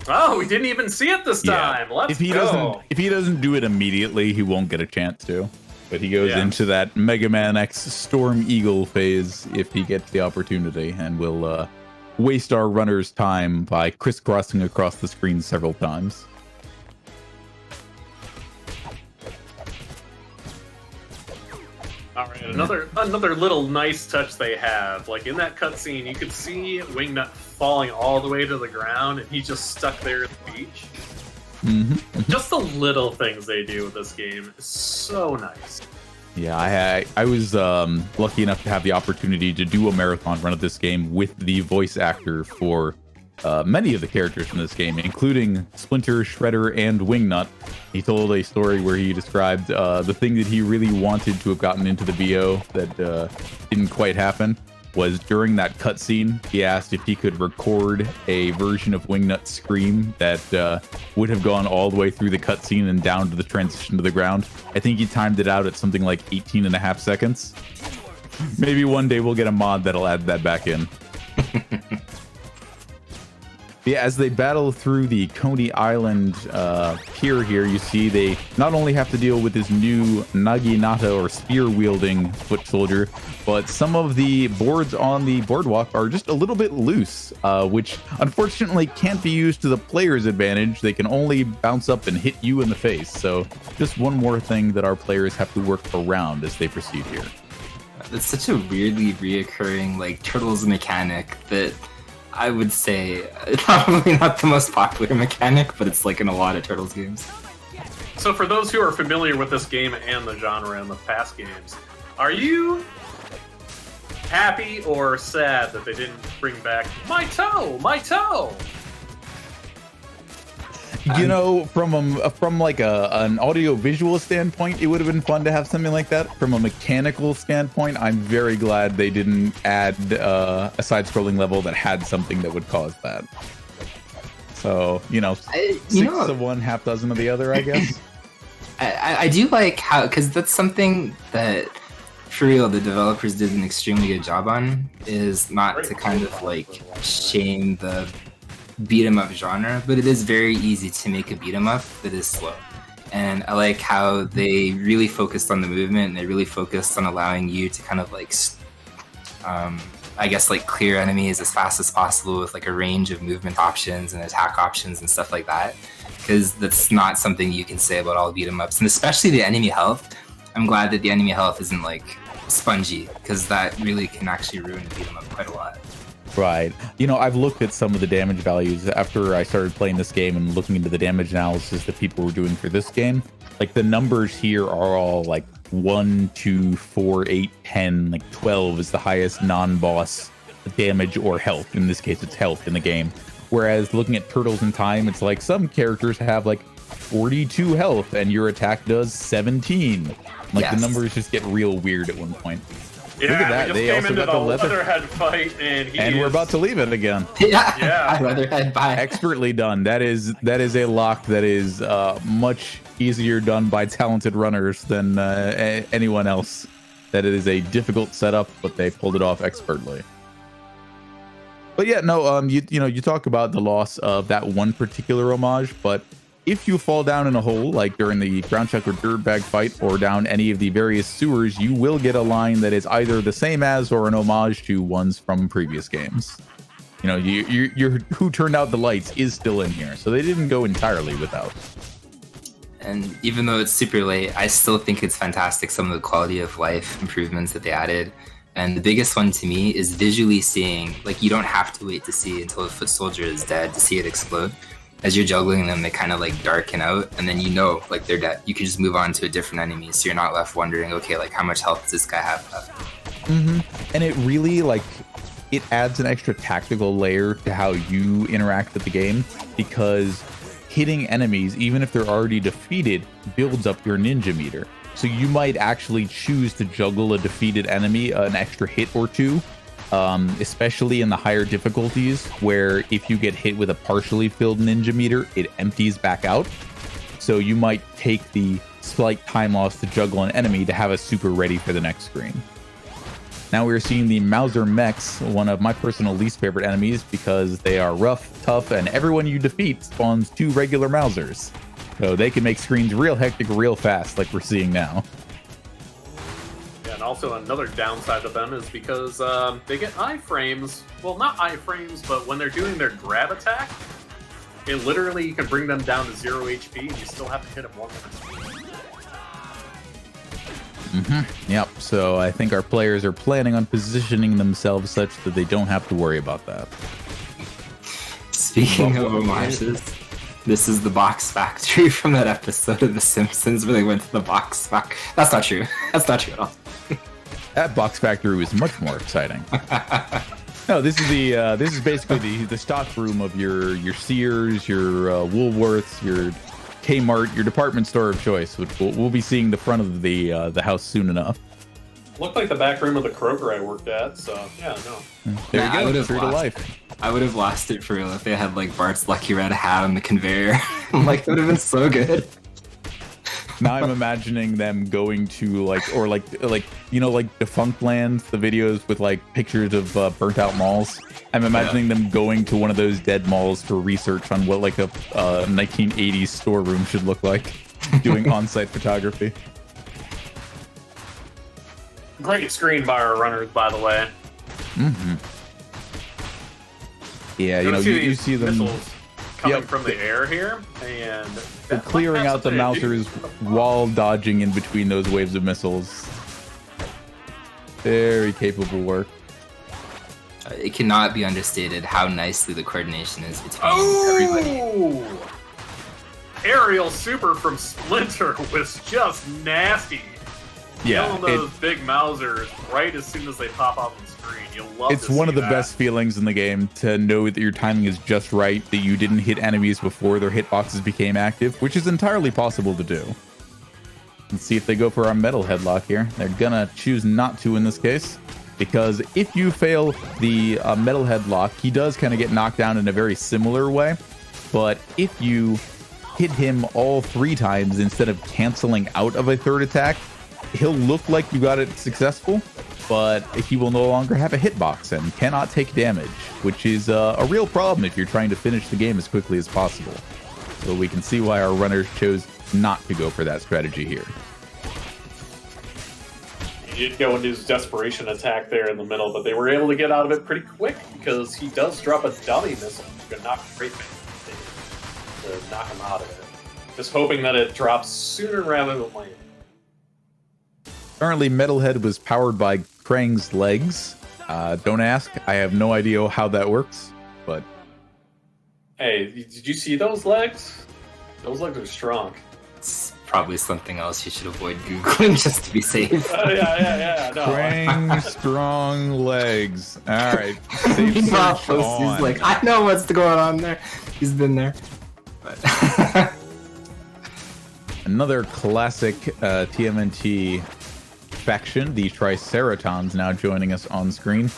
S6: Oh, we didn't even see it this time. Yeah. Let's go.
S5: If he doesn't do it immediately, he won't get a chance to. But he goes into that Mega Man X Storm Eagle phase if he gets the opportunity, and will waste our runner's time by crisscrossing across the screen several times.
S6: All right, another little nice touch they have. Like in that cutscene, you could see Wingnut falling all the way to the ground, and he's just stuck there at the beach. Just the little things they do with this game is so nice.
S5: Yeah, I was lucky enough to have the opportunity to do a marathon run of this game with the voice actor for many of the characters in this game, including Splinter, Shredder, and Wingnut. He told a story where he described the thing that he really wanted to have gotten into the VO that didn't quite happen was during that cutscene. He asked if he could record a version of Wingnut's scream that would have gone all the way through the cutscene and down to the transition to the ground. I think he timed it out at something like 18.5 seconds. Maybe one day we'll get a mod that'll add that back in. Yeah, as they battle through the Coney Island pier here, you see they not only have to deal with this new Naginata or spear-wielding foot soldier, but some of the boards on the boardwalk are just a little bit loose, which unfortunately can't be used to the player's advantage. They can only bounce up and hit you in the face. So just one more thing that our players have to work around as they proceed here.
S4: It's such a weirdly reoccurring, like, Turtles mechanic that I would say probably not the most popular mechanic, but it's like in a lot of Turtles games.
S6: So for those who are familiar with this game and the genre and the past games, are you happy or sad that they didn't bring back my toe?
S5: You know, from like an audio visual standpoint, it would have been fun to have something like that. From a mechanical standpoint, I'm very glad they didn't add a side-scrolling level that had something that would cause that. So, you know, six of one, half dozen of the other, I guess.
S4: I do like how, because that's something that, for real, the developers did an extremely good job on, is not to kind of like shame the beat 'em up genre, but it is very easy to make a beat 'em up that is slow. And I like how they really focused on the movement, and they really focused on allowing you to kind of like I guess like clear enemies as fast as possible with like a range of movement options and attack options and stuff like that, because that's not something you can say about all beat 'em ups, and especially the enemy health. I'm glad that the enemy health isn't like spongy, because that really can actually ruin a beat 'em up quite a lot.
S5: Right. You know, I've looked at some of the damage values after I started playing this game and looking into the damage analysis that people were doing for this game. Like the numbers here are all like 1, 2, 4, 8, 10, like 12 is the highest non-boss damage or health. In this case, it's health in the game. Whereas looking at Turtles in Time, it's like some characters have like 42 health and your attack does 17. Like
S4: Yes.
S5: the numbers just get real weird at one point.
S6: Yeah,
S5: Look at that.
S6: we just
S5: They
S6: came
S5: also
S6: into
S5: got
S6: the
S5: the leather.
S6: Leatherhead fight, and
S5: We're about to leave it again.
S6: Yeah.
S4: Leatherhead, bye.
S5: Expertly done. That is a lock that is much easier done by talented runners than anyone else. That it is a difficult setup, but they pulled it off expertly. But yeah, no, you talk about the loss of that one particular homage, but if you fall down in a hole, like during the ground chuck or dirtbag fight, or down any of the various sewers, you will get a line that is either the same as or an homage to ones from previous games. You know, your who turned out the lights is still in here, so they didn't go entirely without.
S4: And even though it's super late, I still think it's fantastic, some of the quality of life improvements that they added. And the biggest one to me is visually seeing, like, you don't have to wait to see until the foot soldier is dead to see it explode. As you're juggling them, they kind of like darken out, and then you know, like, they're dead. You can just move on to a different enemy, so you're not left wondering, okay, like, how much health does this guy have left?
S5: And it really, like, it adds an extra tactical layer to how you interact with the game, because hitting enemies, even if they're already defeated, builds up your ninja meter. So you might actually choose to juggle a defeated enemy an extra hit or two, especially in the higher difficulties, where if you get hit with a partially filled ninja meter, it empties back out. So you might take the slight time loss to juggle an enemy to have a super ready for the next screen. Now we're seeing the Mauser mechs, one of my personal least favorite enemies, because they are rough, tough, and everyone you defeat spawns 2 regular Mausers. So they can make screens real hectic real fast, like we're seeing now.
S6: Yeah, and also another downside of them is because they get iframes. Well, not iframes, but when they're doing their grab attack, it literally, you can bring them down to 0 HP and you still have to hit them one more.
S5: Yep, so I think our players are planning on positioning themselves such that they don't have to worry about that.
S4: Speaking of homages, this is the box factory from that episode of The Simpsons where they went to the box factory. That's not true. That's not true at all.
S5: That box factory was much more exciting. No, this is basically the stock room of your Sears, your Woolworths, your Kmart, your department store of choice, which we'll be seeing the front of the house soon enough.
S6: Looked like the back room of the Kroger I worked at, so yeah, no.
S5: There
S4: Nah, I
S5: you
S4: would
S5: go,
S4: have
S5: true to
S4: lost
S5: life.
S4: I would have lost it for real if they had like Bart's Lucky Red hat on the conveyor. Like, that would have been so good.
S5: Now I'm imagining them going to like Defunct Land, the videos with like pictures of burnt out malls. I'm imagining them going to one of those dead malls for research on what like a 1980s storeroom should look like, doing on-site photography.
S6: Great screen by our runners, by the way.
S5: Yeah, you know, you see them
S6: missiles coming from the air here, and
S5: they're clearing out the Mausers while dodging in between those waves of missiles. Very capable work.
S4: It cannot be understated how nicely the coordination is between everybody.
S6: Aerial super from Splinter was just nasty. Killing those big Mausers right as soon as they pop up on the screen. You'll love
S5: It's one of the best feelings in the game to know that your timing is just right, that you didn't hit enemies before their hitboxes became active, which is entirely possible to do. Let's see if they go for our metal headlock here. They're gonna choose not to in this case, because if you fail the metal headlock, he does kind of get knocked down in a very similar way. But if you hit him all 3 times instead of canceling out of a 3rd attack, he'll look like you got it successful, but he will no longer have a hitbox and cannot take damage, which is a real problem if you're trying to finish the game as quickly as possible. So we can see why our runners chose not to go for that strategy here.
S6: he did go into his desperation attack there in the middle, but they were able to get out of it pretty quick because he does drop a dummy missile to knock to knock him out of it. Just hoping that it drops sooner rather than later.
S5: Currently, Metalhead was powered by Krang's legs. Don't ask. I have no idea how that works, but...
S6: Hey, did you see those legs? Those legs are strong.
S4: It's probably something else you should avoid Googling just to be safe.
S6: Yeah. No.
S5: Krang strong legs. All right. Safe
S4: He's
S5: search
S4: He's like, I know what's going on there. He's been there. But
S5: Another classic TMNT faction, the Triceratons, now joining us on screen.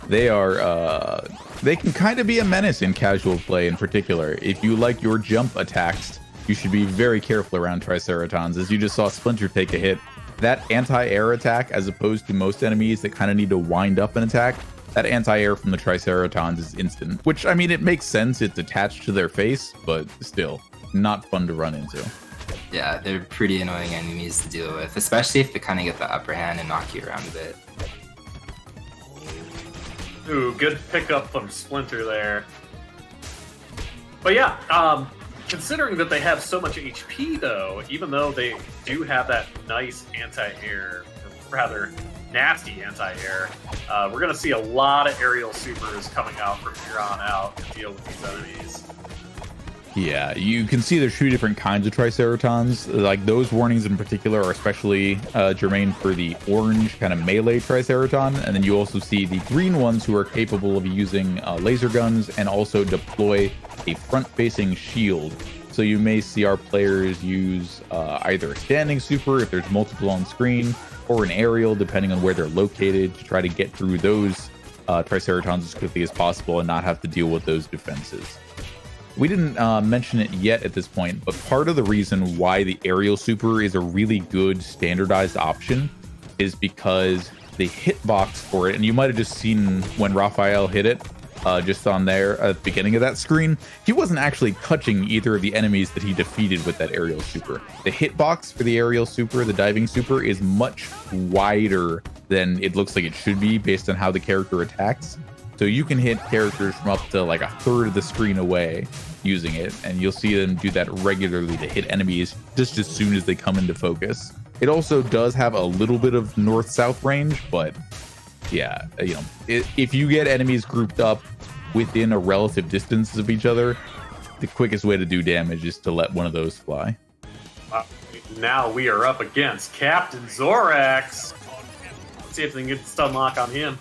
S5: They are, they can kind of be a menace in casual play in particular. If you like your jump attacks, you should be very careful around Triceratons. As you just saw Splinter take a hit, that anti-air attack, as opposed to most enemies that kind of need to wind up an attack, that anti-air from the Triceratons is instant. Which, I mean, it makes sense, it's attached to their face, but still, not fun to run into.
S4: yeah, they're pretty annoying enemies to deal with, especially if they kind of get the upper hand and knock you around a bit.
S6: Ooh, good pickup from Splinter there. But yeah, considering that they have so much HP though, even though they do have that nice anti-air, rather nasty anti-air, we're going to see a lot of aerial supers coming out from here on out to deal with these enemies.
S5: Yeah, you can see there's two different kinds of Triceratons. Like, those warnings in particular are especially germane for the orange kind of melee Triceraton, and then you also see the green ones who are capable of using laser guns and also deploy a front-facing shield. So you may see our players use either a standing super if there's multiple on screen, or an aerial depending on where they're located, to try to get through those Triceratons as quickly as possible and not have to deal with those defenses. We didn't mention it yet at this point, but part of the reason why the aerial super is a really good standardized option is because the hitbox for it, and you might have just seen when Raphael hit it, just on there at the beginning of that screen, he wasn't actually touching either of the enemies that he defeated with that aerial super. The hitbox for the aerial super, the diving super, is much wider than it looks like it should be based on how the character attacks. So you can hit characters from up to like a third of the screen away using it, and you'll see them do that regularly to hit enemies just as soon as they come into focus. It also does have a little bit of north-south range, but yeah, you know, if you get enemies grouped up within a relative distance of each other, the quickest way to do damage is to let one of those fly.
S6: Now we are up against Captain Zorax. Let's see if they can get the stun lock on him.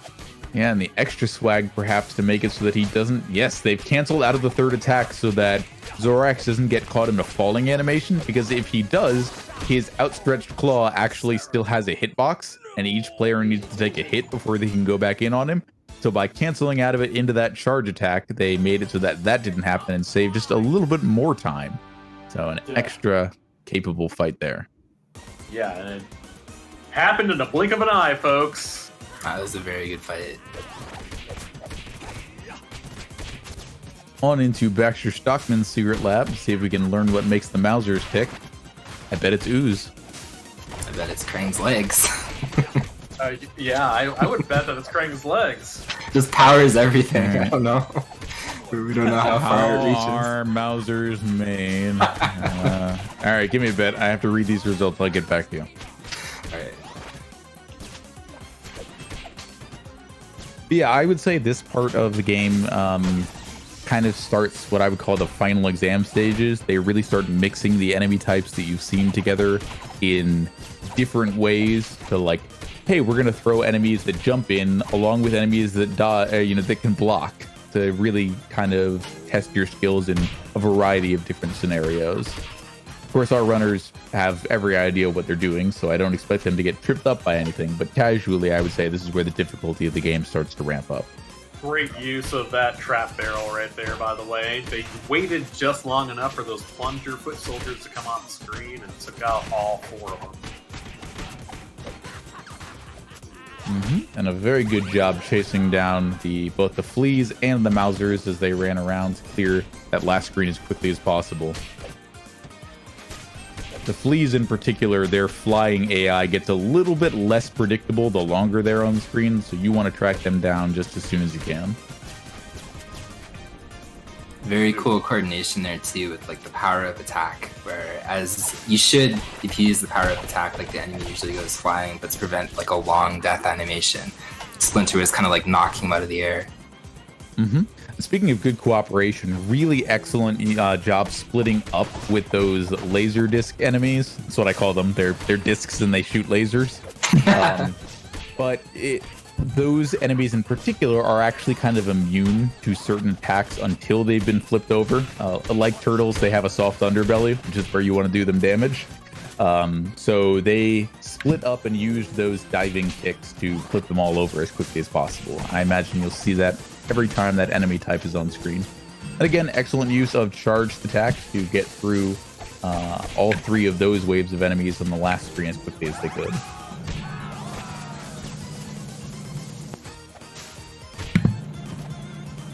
S5: Yeah, and the extra swag perhaps to make it so that he doesn't... Yes, they've canceled out of the third attack so that Zorax doesn't get caught in a falling animation, because if he does, his outstretched claw actually still has a hitbox, and each player needs to take a hit before they can go back in on him. So by canceling out of it into that charge attack, they made it so that that didn't happen and saved just a little bit more time. So an extra capable fight there.
S6: Yeah, and it happened in a blink of an eye, folks.
S4: That was a very good fight.
S5: On into Baxter Stockman's secret lab to see if we can learn what makes the Mausers tick. I bet it's ooze.
S4: I bet it's Krang's legs.
S6: Yeah, I would bet that it's Krang's legs.
S4: Just powers everything. Right. I don't know. We don't know how far it reaches.
S5: Are Mausers made? All right, give me a bet. I have to read these results. I'll get back to you.
S4: All right.
S5: Yeah, I would say this part of the game kind of starts what I would call the final exam stages. They really start mixing the enemy types that you've seen together in different ways to, like, hey, we're going to throw enemies that jump in along with enemies that that can block, to really kind of test your skills in a variety of different scenarios. Of course, our runners have every idea what they're doing, so I don't expect them to get tripped up by anything, but casually, I would say this is where the difficulty of the game starts to ramp up.
S6: Great use of that trap barrel right there, by the way. They waited just long enough for those plunger foot soldiers to come on the screen and took out all four of them.
S5: And a very good job chasing down both the fleas and the Mausers as they ran around to clear that last screen as quickly as possible. The fleas in particular, their flying AI gets a little bit less predictable the longer they're on the screen, so you want to track them down just as soon as you can.
S4: Very cool coordination there too with like the power-up attack, where as you should, if you use the power-up attack, like the enemy usually goes flying, but to prevent like a long death animation, Splinter was kind of like knocking him out of the air.
S5: Speaking of good cooperation, really excellent job splitting up with those laser disc enemies. That's what I call them. They're discs and they shoot lasers. But those enemies in particular are actually kind of immune to certain attacks until they've been flipped over. Like turtles, they have a soft underbelly, which is where you want to do them damage. So they split up and used those diving kicks to flip them all over as quickly as possible. I imagine you'll see that every time that enemy type is on screen. And again, excellent use of charged attacks to get through all three of those waves of enemies on the last screen as quickly as they could.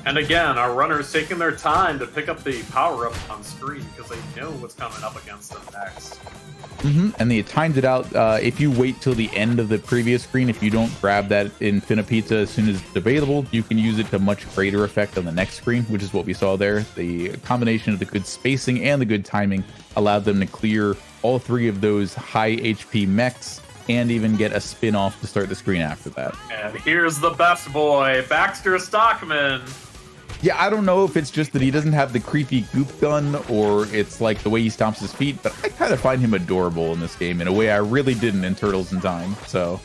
S6: And again, our runners taking their time to pick up the power-up on screen because they know what's coming up against them next.
S5: And they timed it out. If you wait till the end of the previous screen, if you don't grab that Infinipizza as soon as it's available, you can use it to much greater effect on the next screen, which is what we saw there. The combination of the good spacing and the good timing allowed them to clear all three of those high HP mechs and even get a spin-off to start the screen after that.
S6: And here's the best boy, Baxter Stockman.
S5: Yeah, I don't know if it's just that he doesn't have the creepy goop gun or it's like the way he stomps his feet, but I kind of find him adorable in this game in a way I really didn't in Turtles in Time. So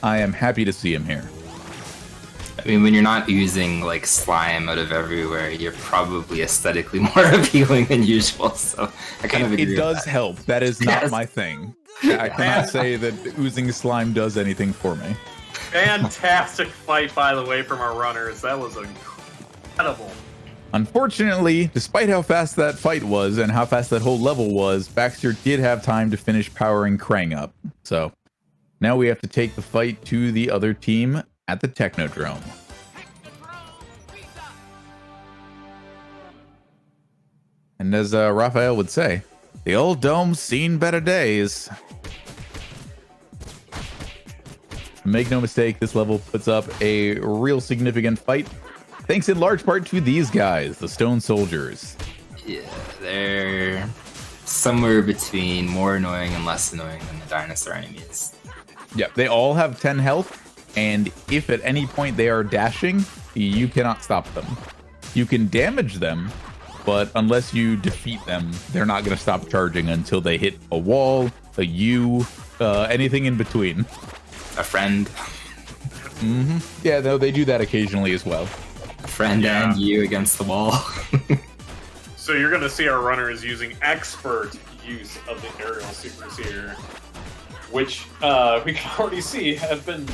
S5: I am happy to see him here.
S4: I mean, when you're not using like slime out of everywhere, you're probably aesthetically more appealing than usual. So I kind of agree with
S5: does
S4: that.
S5: help. That is not my thing. I cannot say that oozing slime does anything for me.
S6: Fantastic fight, by the way, from our runners. That was incredible.
S5: Unfortunately, despite how fast that fight was and how fast that whole level was, Baxter did have time to finish powering Krang up. So now we have to take the fight to the other team at the Technodrome. And as Raphael would say, the old dome's seen better days. Make no mistake, this level puts up a real significant fight, thanks in large part to these guys, the Stone Soldiers.
S4: Yeah, they're somewhere between more annoying and less annoying than the dinosaur enemies.
S5: Yeah, they all have 10 health, and if at any point they are dashing, you cannot stop them. You can damage them, but unless you defeat them, they're not going to stop charging until they hit a wall, a U, anything in between.
S4: A friend.
S5: Yeah, no, they do that occasionally as well.
S4: A friend and you against the wall.
S6: So you're going to see our runners using expert use of the aerial supers here, which we can already see have been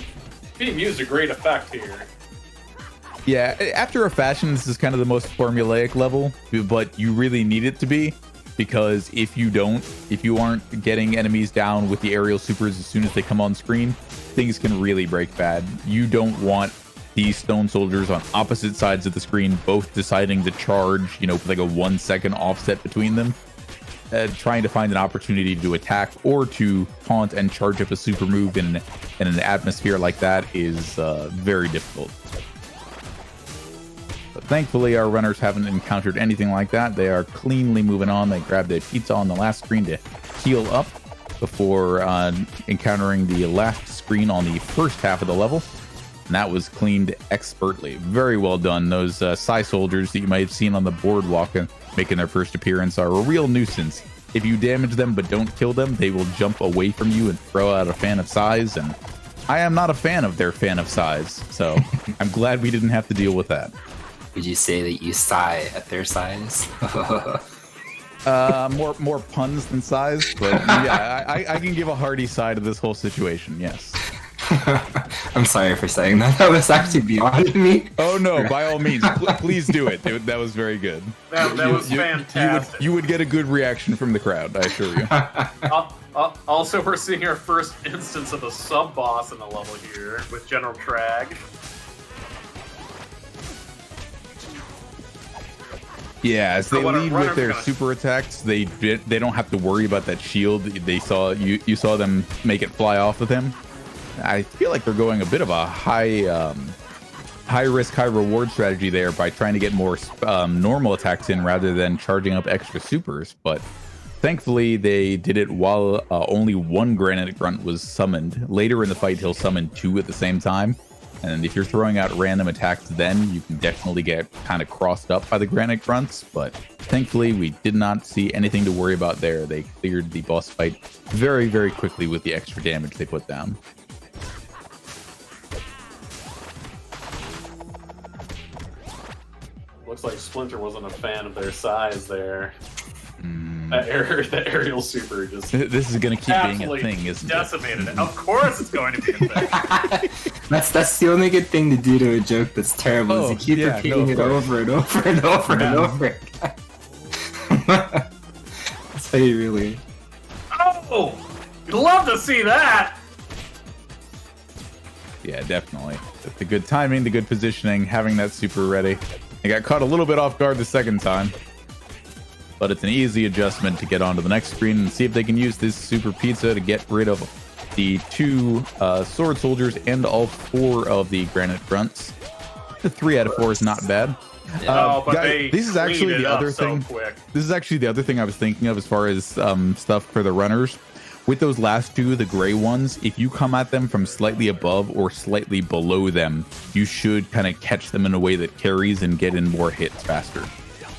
S6: being used to great effect here.
S5: Yeah, after a fashion, this is kind of the most formulaic level, but you really need it to be, because if you aren't getting enemies down with the aerial supers as soon as they come on screen, things can really break bad. You don't want these Stone Soldiers on opposite sides of the screen, both deciding to charge, with like a 1 second offset between them, trying to find an opportunity to attack or to taunt and charge up a super move in an atmosphere like that is very difficult. But thankfully, our runners haven't encountered anything like that. They are cleanly moving on. They grabbed their pizza on the last screen to heal up before encountering the last screen on the first half of the level. And that was cleaned expertly. Very well done. Those Psy Soldiers that you might have seen on the boardwalk making their first appearance are a real nuisance. If you damage them but don't kill them, they will jump away from you and throw out a fan of size. And I am not a fan of their fan of size. So I'm glad we didn't have to deal with that.
S4: Would you say that you sigh at their size?
S5: More puns than size, but yeah, I can give a hearty side to this whole situation. Yes.
S4: I'm sorry for saying that. That was actually beyond me.
S5: Oh no! By all means, please do it. That was very good.
S6: That was fantastic.
S5: You would get a good reaction from the crowd, I assure you.
S6: Also, we're seeing our first instance of a sub boss in the level here with General Trag.
S5: Yeah, as they
S6: So
S5: lead with their
S6: gonna...
S5: super attacks, they don't have to worry about that shield. They saw you saw them make it fly off with him. I feel like they're going a bit of a high risk, high reward strategy there by trying to get more normal attacks in rather than charging up extra supers. But thankfully, they did it while only one Granite Grunt was summoned. Later in the fight, he'll summon 2 at the same time. And if you're throwing out random attacks, then you can definitely get kind of crossed up by the Granite Grunts. But thankfully, we did not see anything to worry about there. They cleared the boss fight very, very quickly with the extra damage they put down.
S6: Looks like Splinter wasn't a fan of their size there. That aerial super just...
S5: This is going to keep being a thing, isn't
S6: decimated it? Of course it's going to be a thing.
S4: That's the only good thing to do to a joke that's terrible is you keep repeating it over and over and over and over again. That's how you really...
S6: Oh! You'd love to see that!
S5: Yeah, definitely. The good timing, the good positioning, having that super ready. I got caught a little bit off guard the second time. But it's an easy adjustment to get onto the next screen and see if they can use this super pizza to get rid of the 2 sword soldiers and all 4 of the Granite Grunts. The 3 out of 4 is not bad.
S6: But
S5: guys, this is actually the other thing. This is actually the other thing I was thinking of as far as stuff for the runners. With those last 2, the gray ones, if you come at them from slightly above or slightly below them, you should kind of catch them in a way that carries and get in more hits faster.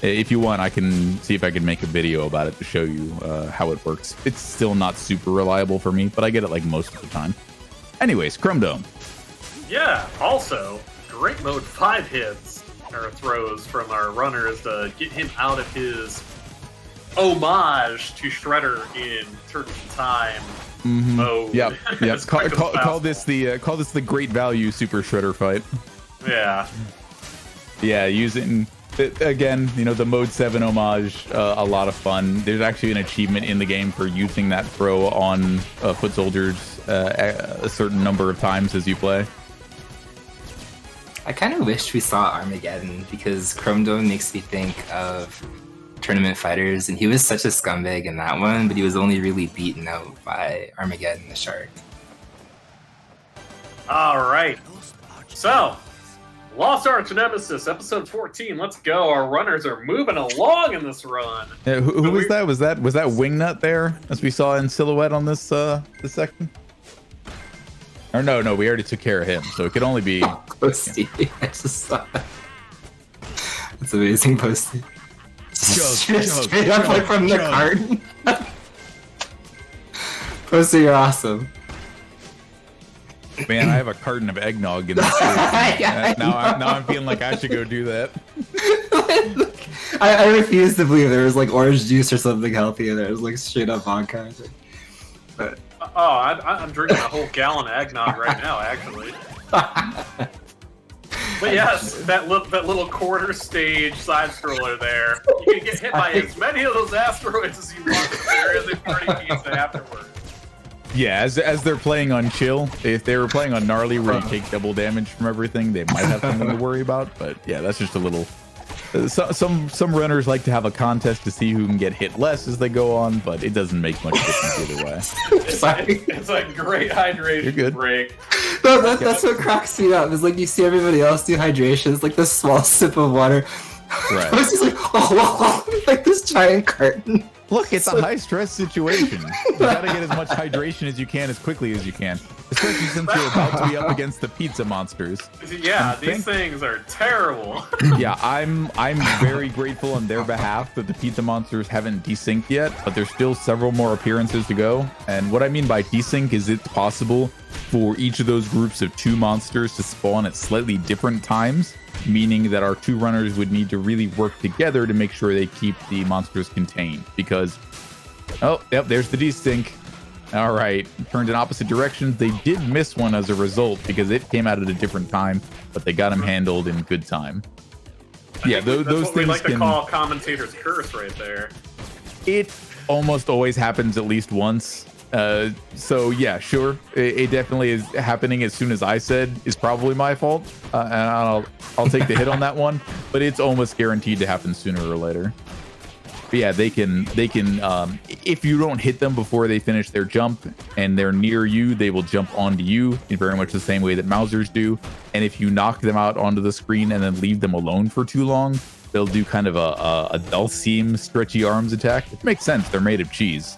S5: If you want, I can see if I can make a video about it to show you how it works. It's still not super reliable for me, but I get it like most of the time. Anyways, Chrome Dome.
S6: Yeah, also, great mode 5 hits or throws from our runners to get him out of his homage to Shredder in Turtles in Time mode.
S5: Yep. Call this the great value Super Shredder fight.
S6: Yeah.
S5: Yeah, using... Again, you know, the Mode 7 homage, a lot of fun. There's actually an achievement in the game for using that throw on foot soldiers a certain number of times as you play.
S4: I kind of wish we saw Armageddon because Chrome Dome makes me think of Tournament Fighters, and he was such a scumbag in that one, but he was only really beaten out by Armageddon the Shark.
S6: Alright. So, Lost Arch Nemesis, episode 14. Let's go. Our runners are moving along in this run.
S5: Who was that? Was that Wingnut there, as we saw in silhouette on this section? Or no, we already took care of him, so it could only be.
S4: Oh, Posty. I just saw that. That's amazing, Posty. Straight up like from the carton. Posty, you're awesome.
S5: Man, I have a carton of eggnog in this. Now I'm feeling like I should go do that.
S4: I refuse to believe there was like orange juice or something healthy in there. It was like straight up vodka. But
S6: I'm drinking a whole gallon of eggnog right now, actually. But yes, that little quarter stage side scroller there. You can get hit by as many of those asteroids as you want. There is a party pizza afterwards.
S5: Yeah, as they're playing on chill, if they were playing on gnarly where you take double damage from everything, they might have something to worry about. But yeah, that's just a little. Some runners like to have a contest to see who can get hit less as they go on, but it doesn't make much difference either way.
S6: It's a great hydration break.
S4: No, that's what cracks me up. Is like you see everybody else do hydration. It's like this small sip of water.
S5: Right.
S4: It's just like like this giant carton.
S5: Look, it's a high-stress situation. You gotta get as much hydration as you can as quickly as you can, especially since you're about to be up against the pizza monsters.
S6: Yeah, these things are terrible.
S5: Yeah, I'm very grateful on their behalf that the pizza monsters haven't desynced yet, but there's still several more appearances to go. And what I mean by desync is it's possible for each of those groups of 2 monsters to spawn at slightly different times, meaning that our 2 runners would need to really work together to make sure they keep the monsters contained. Because, oh, yep, there's the desync. All right, turned in opposite directions. They did miss one as a result because it came out at a different time, but they got him handled in good time. Yeah, those
S6: what
S5: things
S6: we like to call commentators' curse right there.
S5: It almost always happens at least once. So yeah, sure, it definitely is happening as soon as I said is probably my fault, and I'll I'll take the hit on that one, but it's almost guaranteed to happen sooner or later. But yeah, they can if you don't hit them before they finish their jump and they're near you, they will jump onto you in very much the same way that Mausers do. And if you knock them out onto the screen and then leave them alone for too long, they'll do kind of a Dulcim stretchy arms attack, which makes sense. They're made of cheese.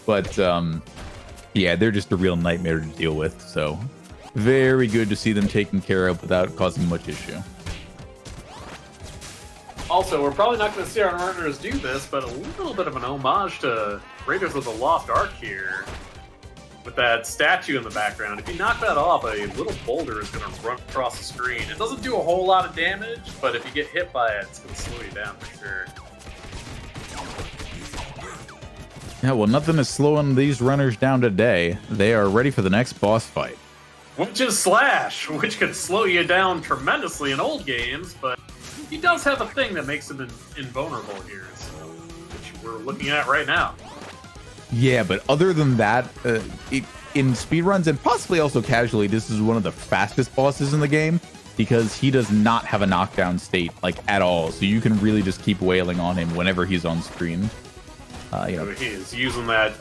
S5: But yeah, they're just a real nightmare to deal with. So very good to see them taken care of without causing much issue.
S6: Also, we're probably not going to see our runners do this, but a little bit of an homage to Raiders of the Lost Ark here. With that statue in the background. If you knock that off, a little boulder is going to run across the screen. It doesn't do a whole lot of damage, but if you get hit by it, it's going to slow you down for sure.
S5: Yeah, well, nothing is slowing these runners down today. They are ready for the next boss fight.
S6: Which is Slash, which can slow you down tremendously in old games, but he does have a thing that makes him invulnerable here, so, which we're looking at right now.
S5: Yeah, but other than that, in speedruns and possibly also casually, this is one of the fastest bosses in the game because he does not have a knockdown state like at all. So you can really just keep wailing on him whenever he's on screen. You know,
S6: he is using that.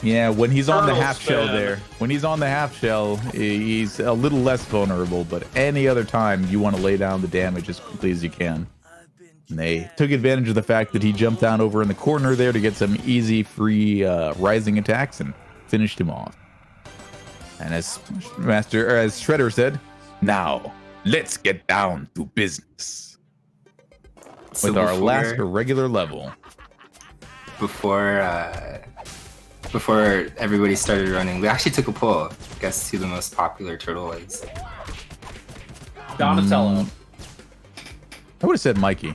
S5: Yeah, when he's on the half
S6: spin.
S5: shell there, when he's on the half shell, he's a little less vulnerable. But any other time, you want to lay down the damage as quickly as you can. And they took advantage of the fact that he jumped down over in the corner there to get some easy, free rising attacks and finished him off. And as Shredder said, now let's get down to business with our last regular level.
S4: Before everybody started running, we actually took a poll. Guess who the most popular turtle is?
S6: Donatello.
S5: I would have said Mikey.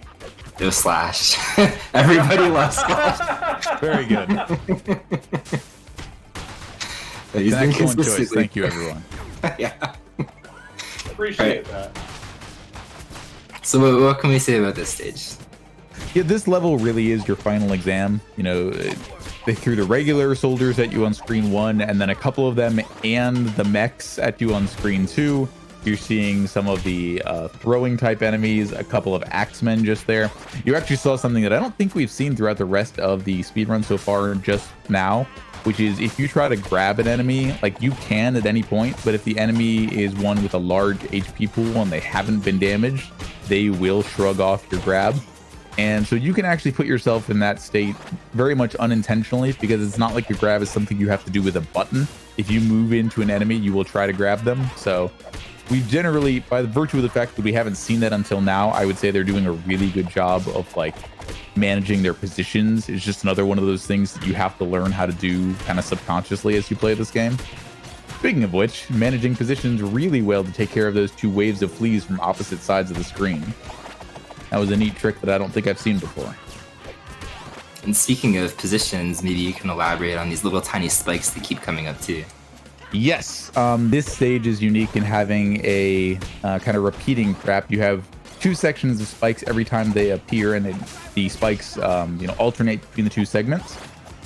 S4: It was Slash. Everybody loves Slash.
S5: Very good.
S4: He's been
S5: Excellent choice.
S4: consistently.
S5: Thank you, everyone.
S4: Yeah.
S6: Appreciate that.
S4: So what can we say about this stage?
S5: Yeah, this level really is your final exam. You know, they threw the regular soldiers at you on screen 1, and then a couple of them and the mechs at you on screen 2. You're seeing some of the throwing type enemies, a couple of axemen just there. You actually saw something that I don't think we've seen throughout the rest of the speedrun so far just now, which is if you try to grab an enemy, like you can at any point, but if the enemy is one with a large HP pool and they haven't been damaged, they will shrug off your grab. And so you can actually put yourself in that state very much unintentionally because it's not like your grab is something you have to do with a button. If you move into an enemy, you will try to grab them. So we've generally, by the virtue of the fact that we haven't seen that until now, I would say they're doing a really good job of like managing their positions. It's just another one of those things that you have to learn how to do kind of subconsciously as you play this game. Speaking of which, managing positions really well to take care of those two waves of fleas from opposite sides of the screen. That was a neat trick that I don't think I've seen before.
S4: And speaking of positions, maybe you can elaborate on these little tiny spikes that keep coming up too.
S5: Yes, this stage is unique in having a kind of repeating trap. You have two sections of spikes every time they appear, and the spikes alternate between the two segments.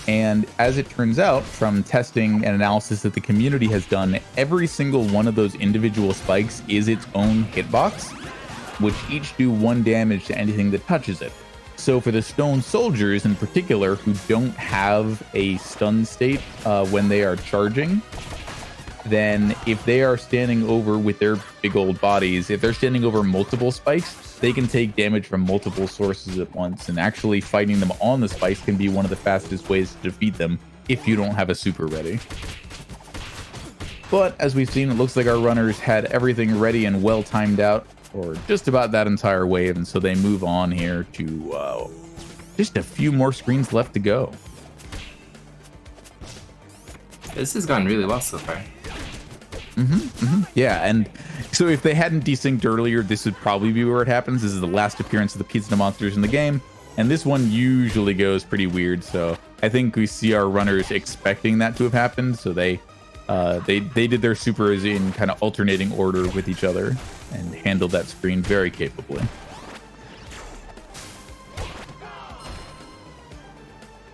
S5: And as it turns out, from testing and analysis that the community has done, every single one of those individual spikes is its own hitbox, which each do 1 damage to anything that touches it. So for the stone soldiers in particular, who don't have a stun state when they are charging, then if they are standing over with their big old bodies, if they're standing over multiple spikes, they can take damage from multiple sources at once. And actually fighting them on the spikes can be one of the fastest ways to defeat them if you don't have a super ready. But as we've seen, it looks like our runners had everything ready and well timed out for just about that entire wave, and so they move on here to just a few more screens left to go.
S4: This has gone really well so far.
S5: Yeah, and so if they hadn't desynced earlier, this would probably be where it happens. This is the last appearance of the Pizza monsters in the game, and this one usually goes pretty weird, so I think we see our runners expecting that to have happened, so they did their supers in kind of alternating order with each other and handled that screen very capably.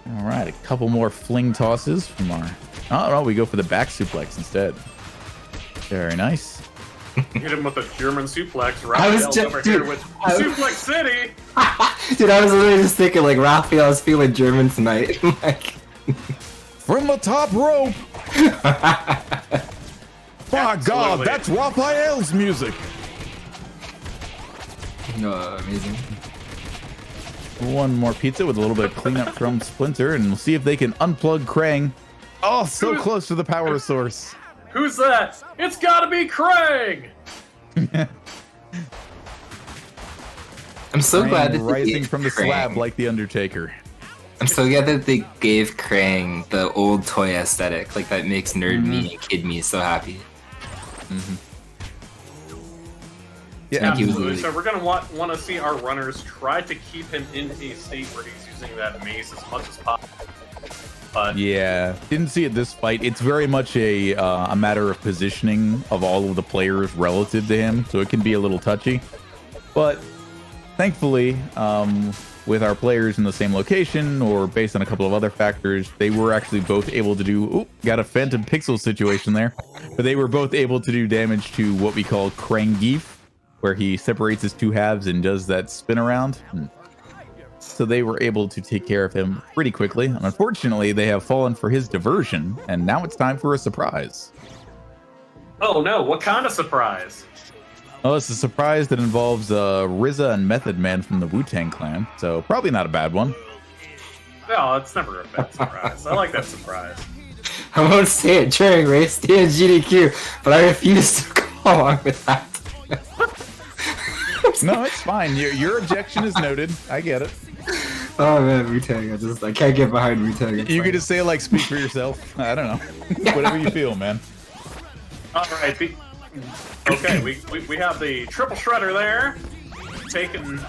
S5: All right, a couple more fling tosses from our... Oh, no, we go for the back suplex instead. Very nice.
S6: Hit him with a German suplex.
S4: I was
S6: Raphael's
S4: just-
S6: over
S4: dude,
S6: here with
S4: I was-
S6: Suplex City.
S4: Dude, I was literally just thinking like Raphael's feeling German tonight. Like,
S5: From the top rope. My God,
S6: Absolutely.
S5: that's Raphael's music.
S4: no, amazing.
S5: One more pizza with a little bit of cleanup from Splinter, and we'll see if they can unplug Krang. Oh, so close to the power source.
S6: Who's that? It's gotta be Craig.
S4: I'm so glad that
S5: Krang
S4: they
S5: rising
S4: gave
S5: from the
S4: Krang-
S5: slab like the Undertaker.
S4: I'm so glad that they gave Krang the old toy aesthetic. Like that makes nerd me and kid me so happy.
S5: Yeah,
S4: Thank you.
S6: Absolutely. So we're gonna want to see our runners try to keep him in a state where he's using that mace as much as possible. But
S5: Yeah, didn't see it this fight. It's very much a matter of positioning of all of the players relative to him, so it can be a little touchy. But thankfully, with our players in the same location, or based on a couple of other factors, they were actually both able to do. Ooh, got a Phantom Pixel situation there, but they were both able to do damage to what we call 𝐂𝐍𝐍𝐄𝐄𝐓, where he separates his two halves and does that spin around. So they were able to take care of him pretty quickly. And unfortunately, they have fallen for his diversion, and now it's time for a surprise.
S6: oh no, what kind of surprise?
S5: Oh, it's a surprise that involves RZA and Method Man from the Wu-Tang Clan, so probably not a bad one.
S6: No, it's never a bad surprise. I like that surprise.
S4: I won't say it during race day and GDQ, but I refuse to go along with that.
S5: No, it's fine. Your objection is noted. I get it.
S4: Oh man, Wu-Tang, I can't get behind Wu-Tang. It's
S5: You
S4: fine.
S5: could just say, like, speak for yourself. I don't know. Whatever you feel, man.
S6: All right. Okay, we have the triple shredder there, taken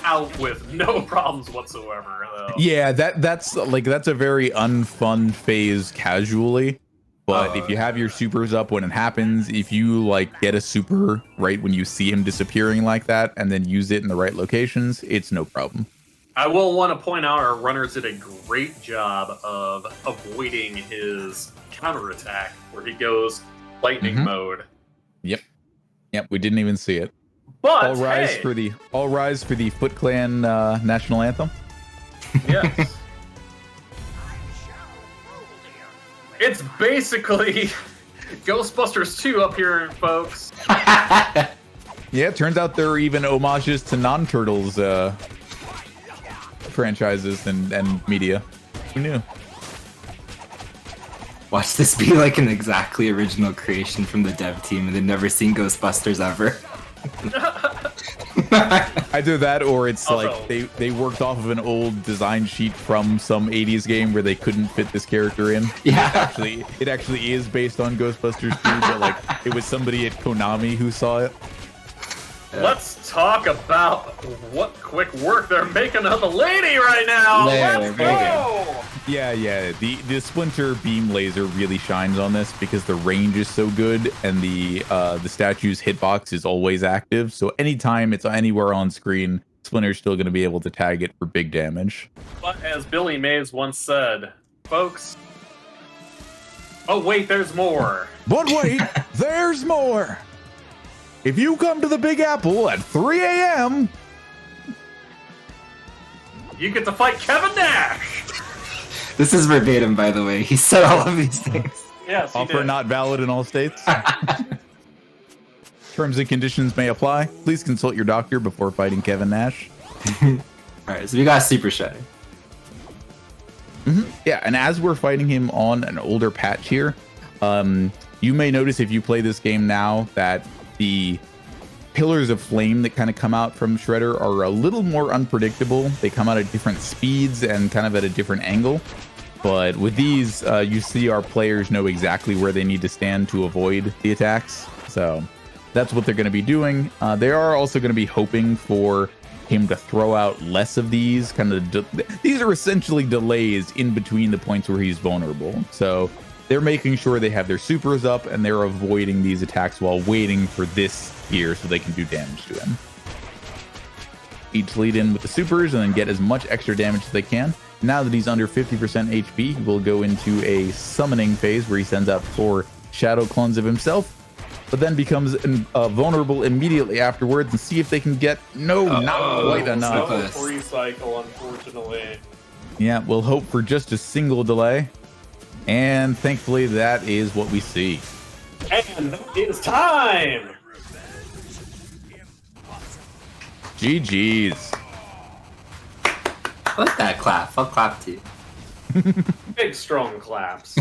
S6: out with no problems whatsoever. Though.
S5: Yeah, that's a very unfun phase casually. But if you have your supers up when it happens, if you like get a super right when you see him disappearing like that and then use it in the right locations, it's no problem.
S6: I will want to point out our runners did a great job of avoiding his counterattack where he goes lightning mode.
S5: Yep, we didn't even see it.
S6: But
S5: All rise
S6: hey,
S5: for the Foot Clan national anthem.
S6: yes. It's basically Ghostbusters 2 up here, folks.
S5: Yeah, it turns out there are even homages to non-Turtles franchises and media. Who knew?
S4: Watch this be like an exactly original creation from the dev team, and they've never seen Ghostbusters ever.
S5: Either that, or it's
S6: Also-
S5: like they worked off of an old design sheet from some 80s game where they couldn't fit this character in.
S4: Yeah.
S5: It actually is based on Ghostbusters 2, but like it was somebody at Konami who saw it.
S6: Let's talk about what quick work they're making of the lady right now.
S4: Yeah,
S6: Let's
S4: very
S6: go.
S5: Yeah. The Splinter beam laser really shines on this because the range is so good and the statue's hitbox is always active. So anytime it's anywhere on screen, Splinter's still going to be able to tag it for big damage.
S6: But as Billy Mays once said, folks. Oh wait, there's more.
S5: But wait, there's more. If you come to the Big Apple at 3 a.m.
S6: You get to fight Kevin Nash.
S4: This is verbatim, by the way. He said all of these things.
S6: Yes, he
S5: Offer
S6: did.
S5: not valid in all states. Terms and conditions may apply. Please consult your doctor before fighting Kevin Nash.
S4: Alright, so we got Super Shredder.
S5: Yeah, and as we're fighting him on an older patch here, you may notice if you play this game now that the pillars of flame that kind of come out from Shredder are a little more unpredictable. They come out at different speeds and kind of at a different angle. But with these, you see our players know exactly where they need to stand to avoid the attacks. So that's what they're going to be doing. They are also going to be hoping for him to throw out less of these. These are essentially delays in between the points where he's vulnerable. So they're making sure they have their supers up and they're avoiding these attacks while waiting for this here so they can do damage to him. Each lead in with the supers and then get as much extra damage as they can. Now that he's under 50% HP, he will go into a summoning phase where he sends out 4 shadow clones of himself. but then becomes vulnerable immediately afterwards, and see if they can get not quite enough.
S6: No free cycle, unfortunately.
S5: Yeah, we'll hope for just a single delay, and thankfully that is what we see.
S6: And it's time.
S5: GG's.
S4: Fuck that clap. I'll clap too.
S6: Big strong claps.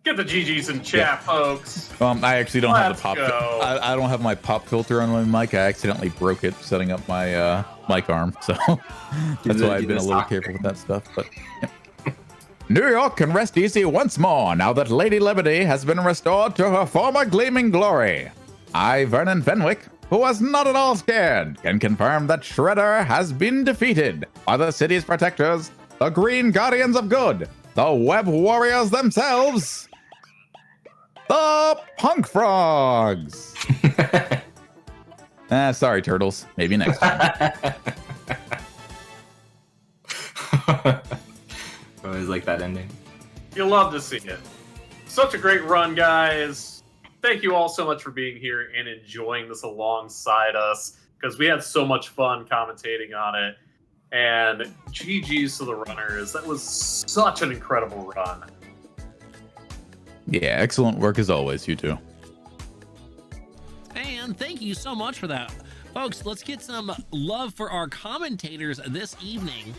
S6: Get the GGs in chat, folks.
S5: I actually don't have a
S6: Let's
S5: pop.
S6: go.
S5: I don't have my pop filter on my mic. I accidentally broke it setting up my mic arm, so that's why I've been a little careful with that stuff. But yeah. New York can rest easy once more now that Lady Liberty has been restored to her former gleaming glory. I, Vernon Fenwick, who was not at all scared, can confirm that Shredder has been defeated by the city's protectors, the Green Guardians of Good, the Web Warriors themselves, the Punk Frogs. Sorry, Turtles. Maybe next time.
S4: Always like that ending.
S6: You love to see it. Such a great run, guys. Thank you all so much for being here and enjoying this alongside us, because we had so much fun commentating on it. And GG's to the runners. That was such an incredible run.
S5: Yeah, excellent work as always, you two.
S1: And thank you so much for that. Folks, let's get some love for our commentators this evening.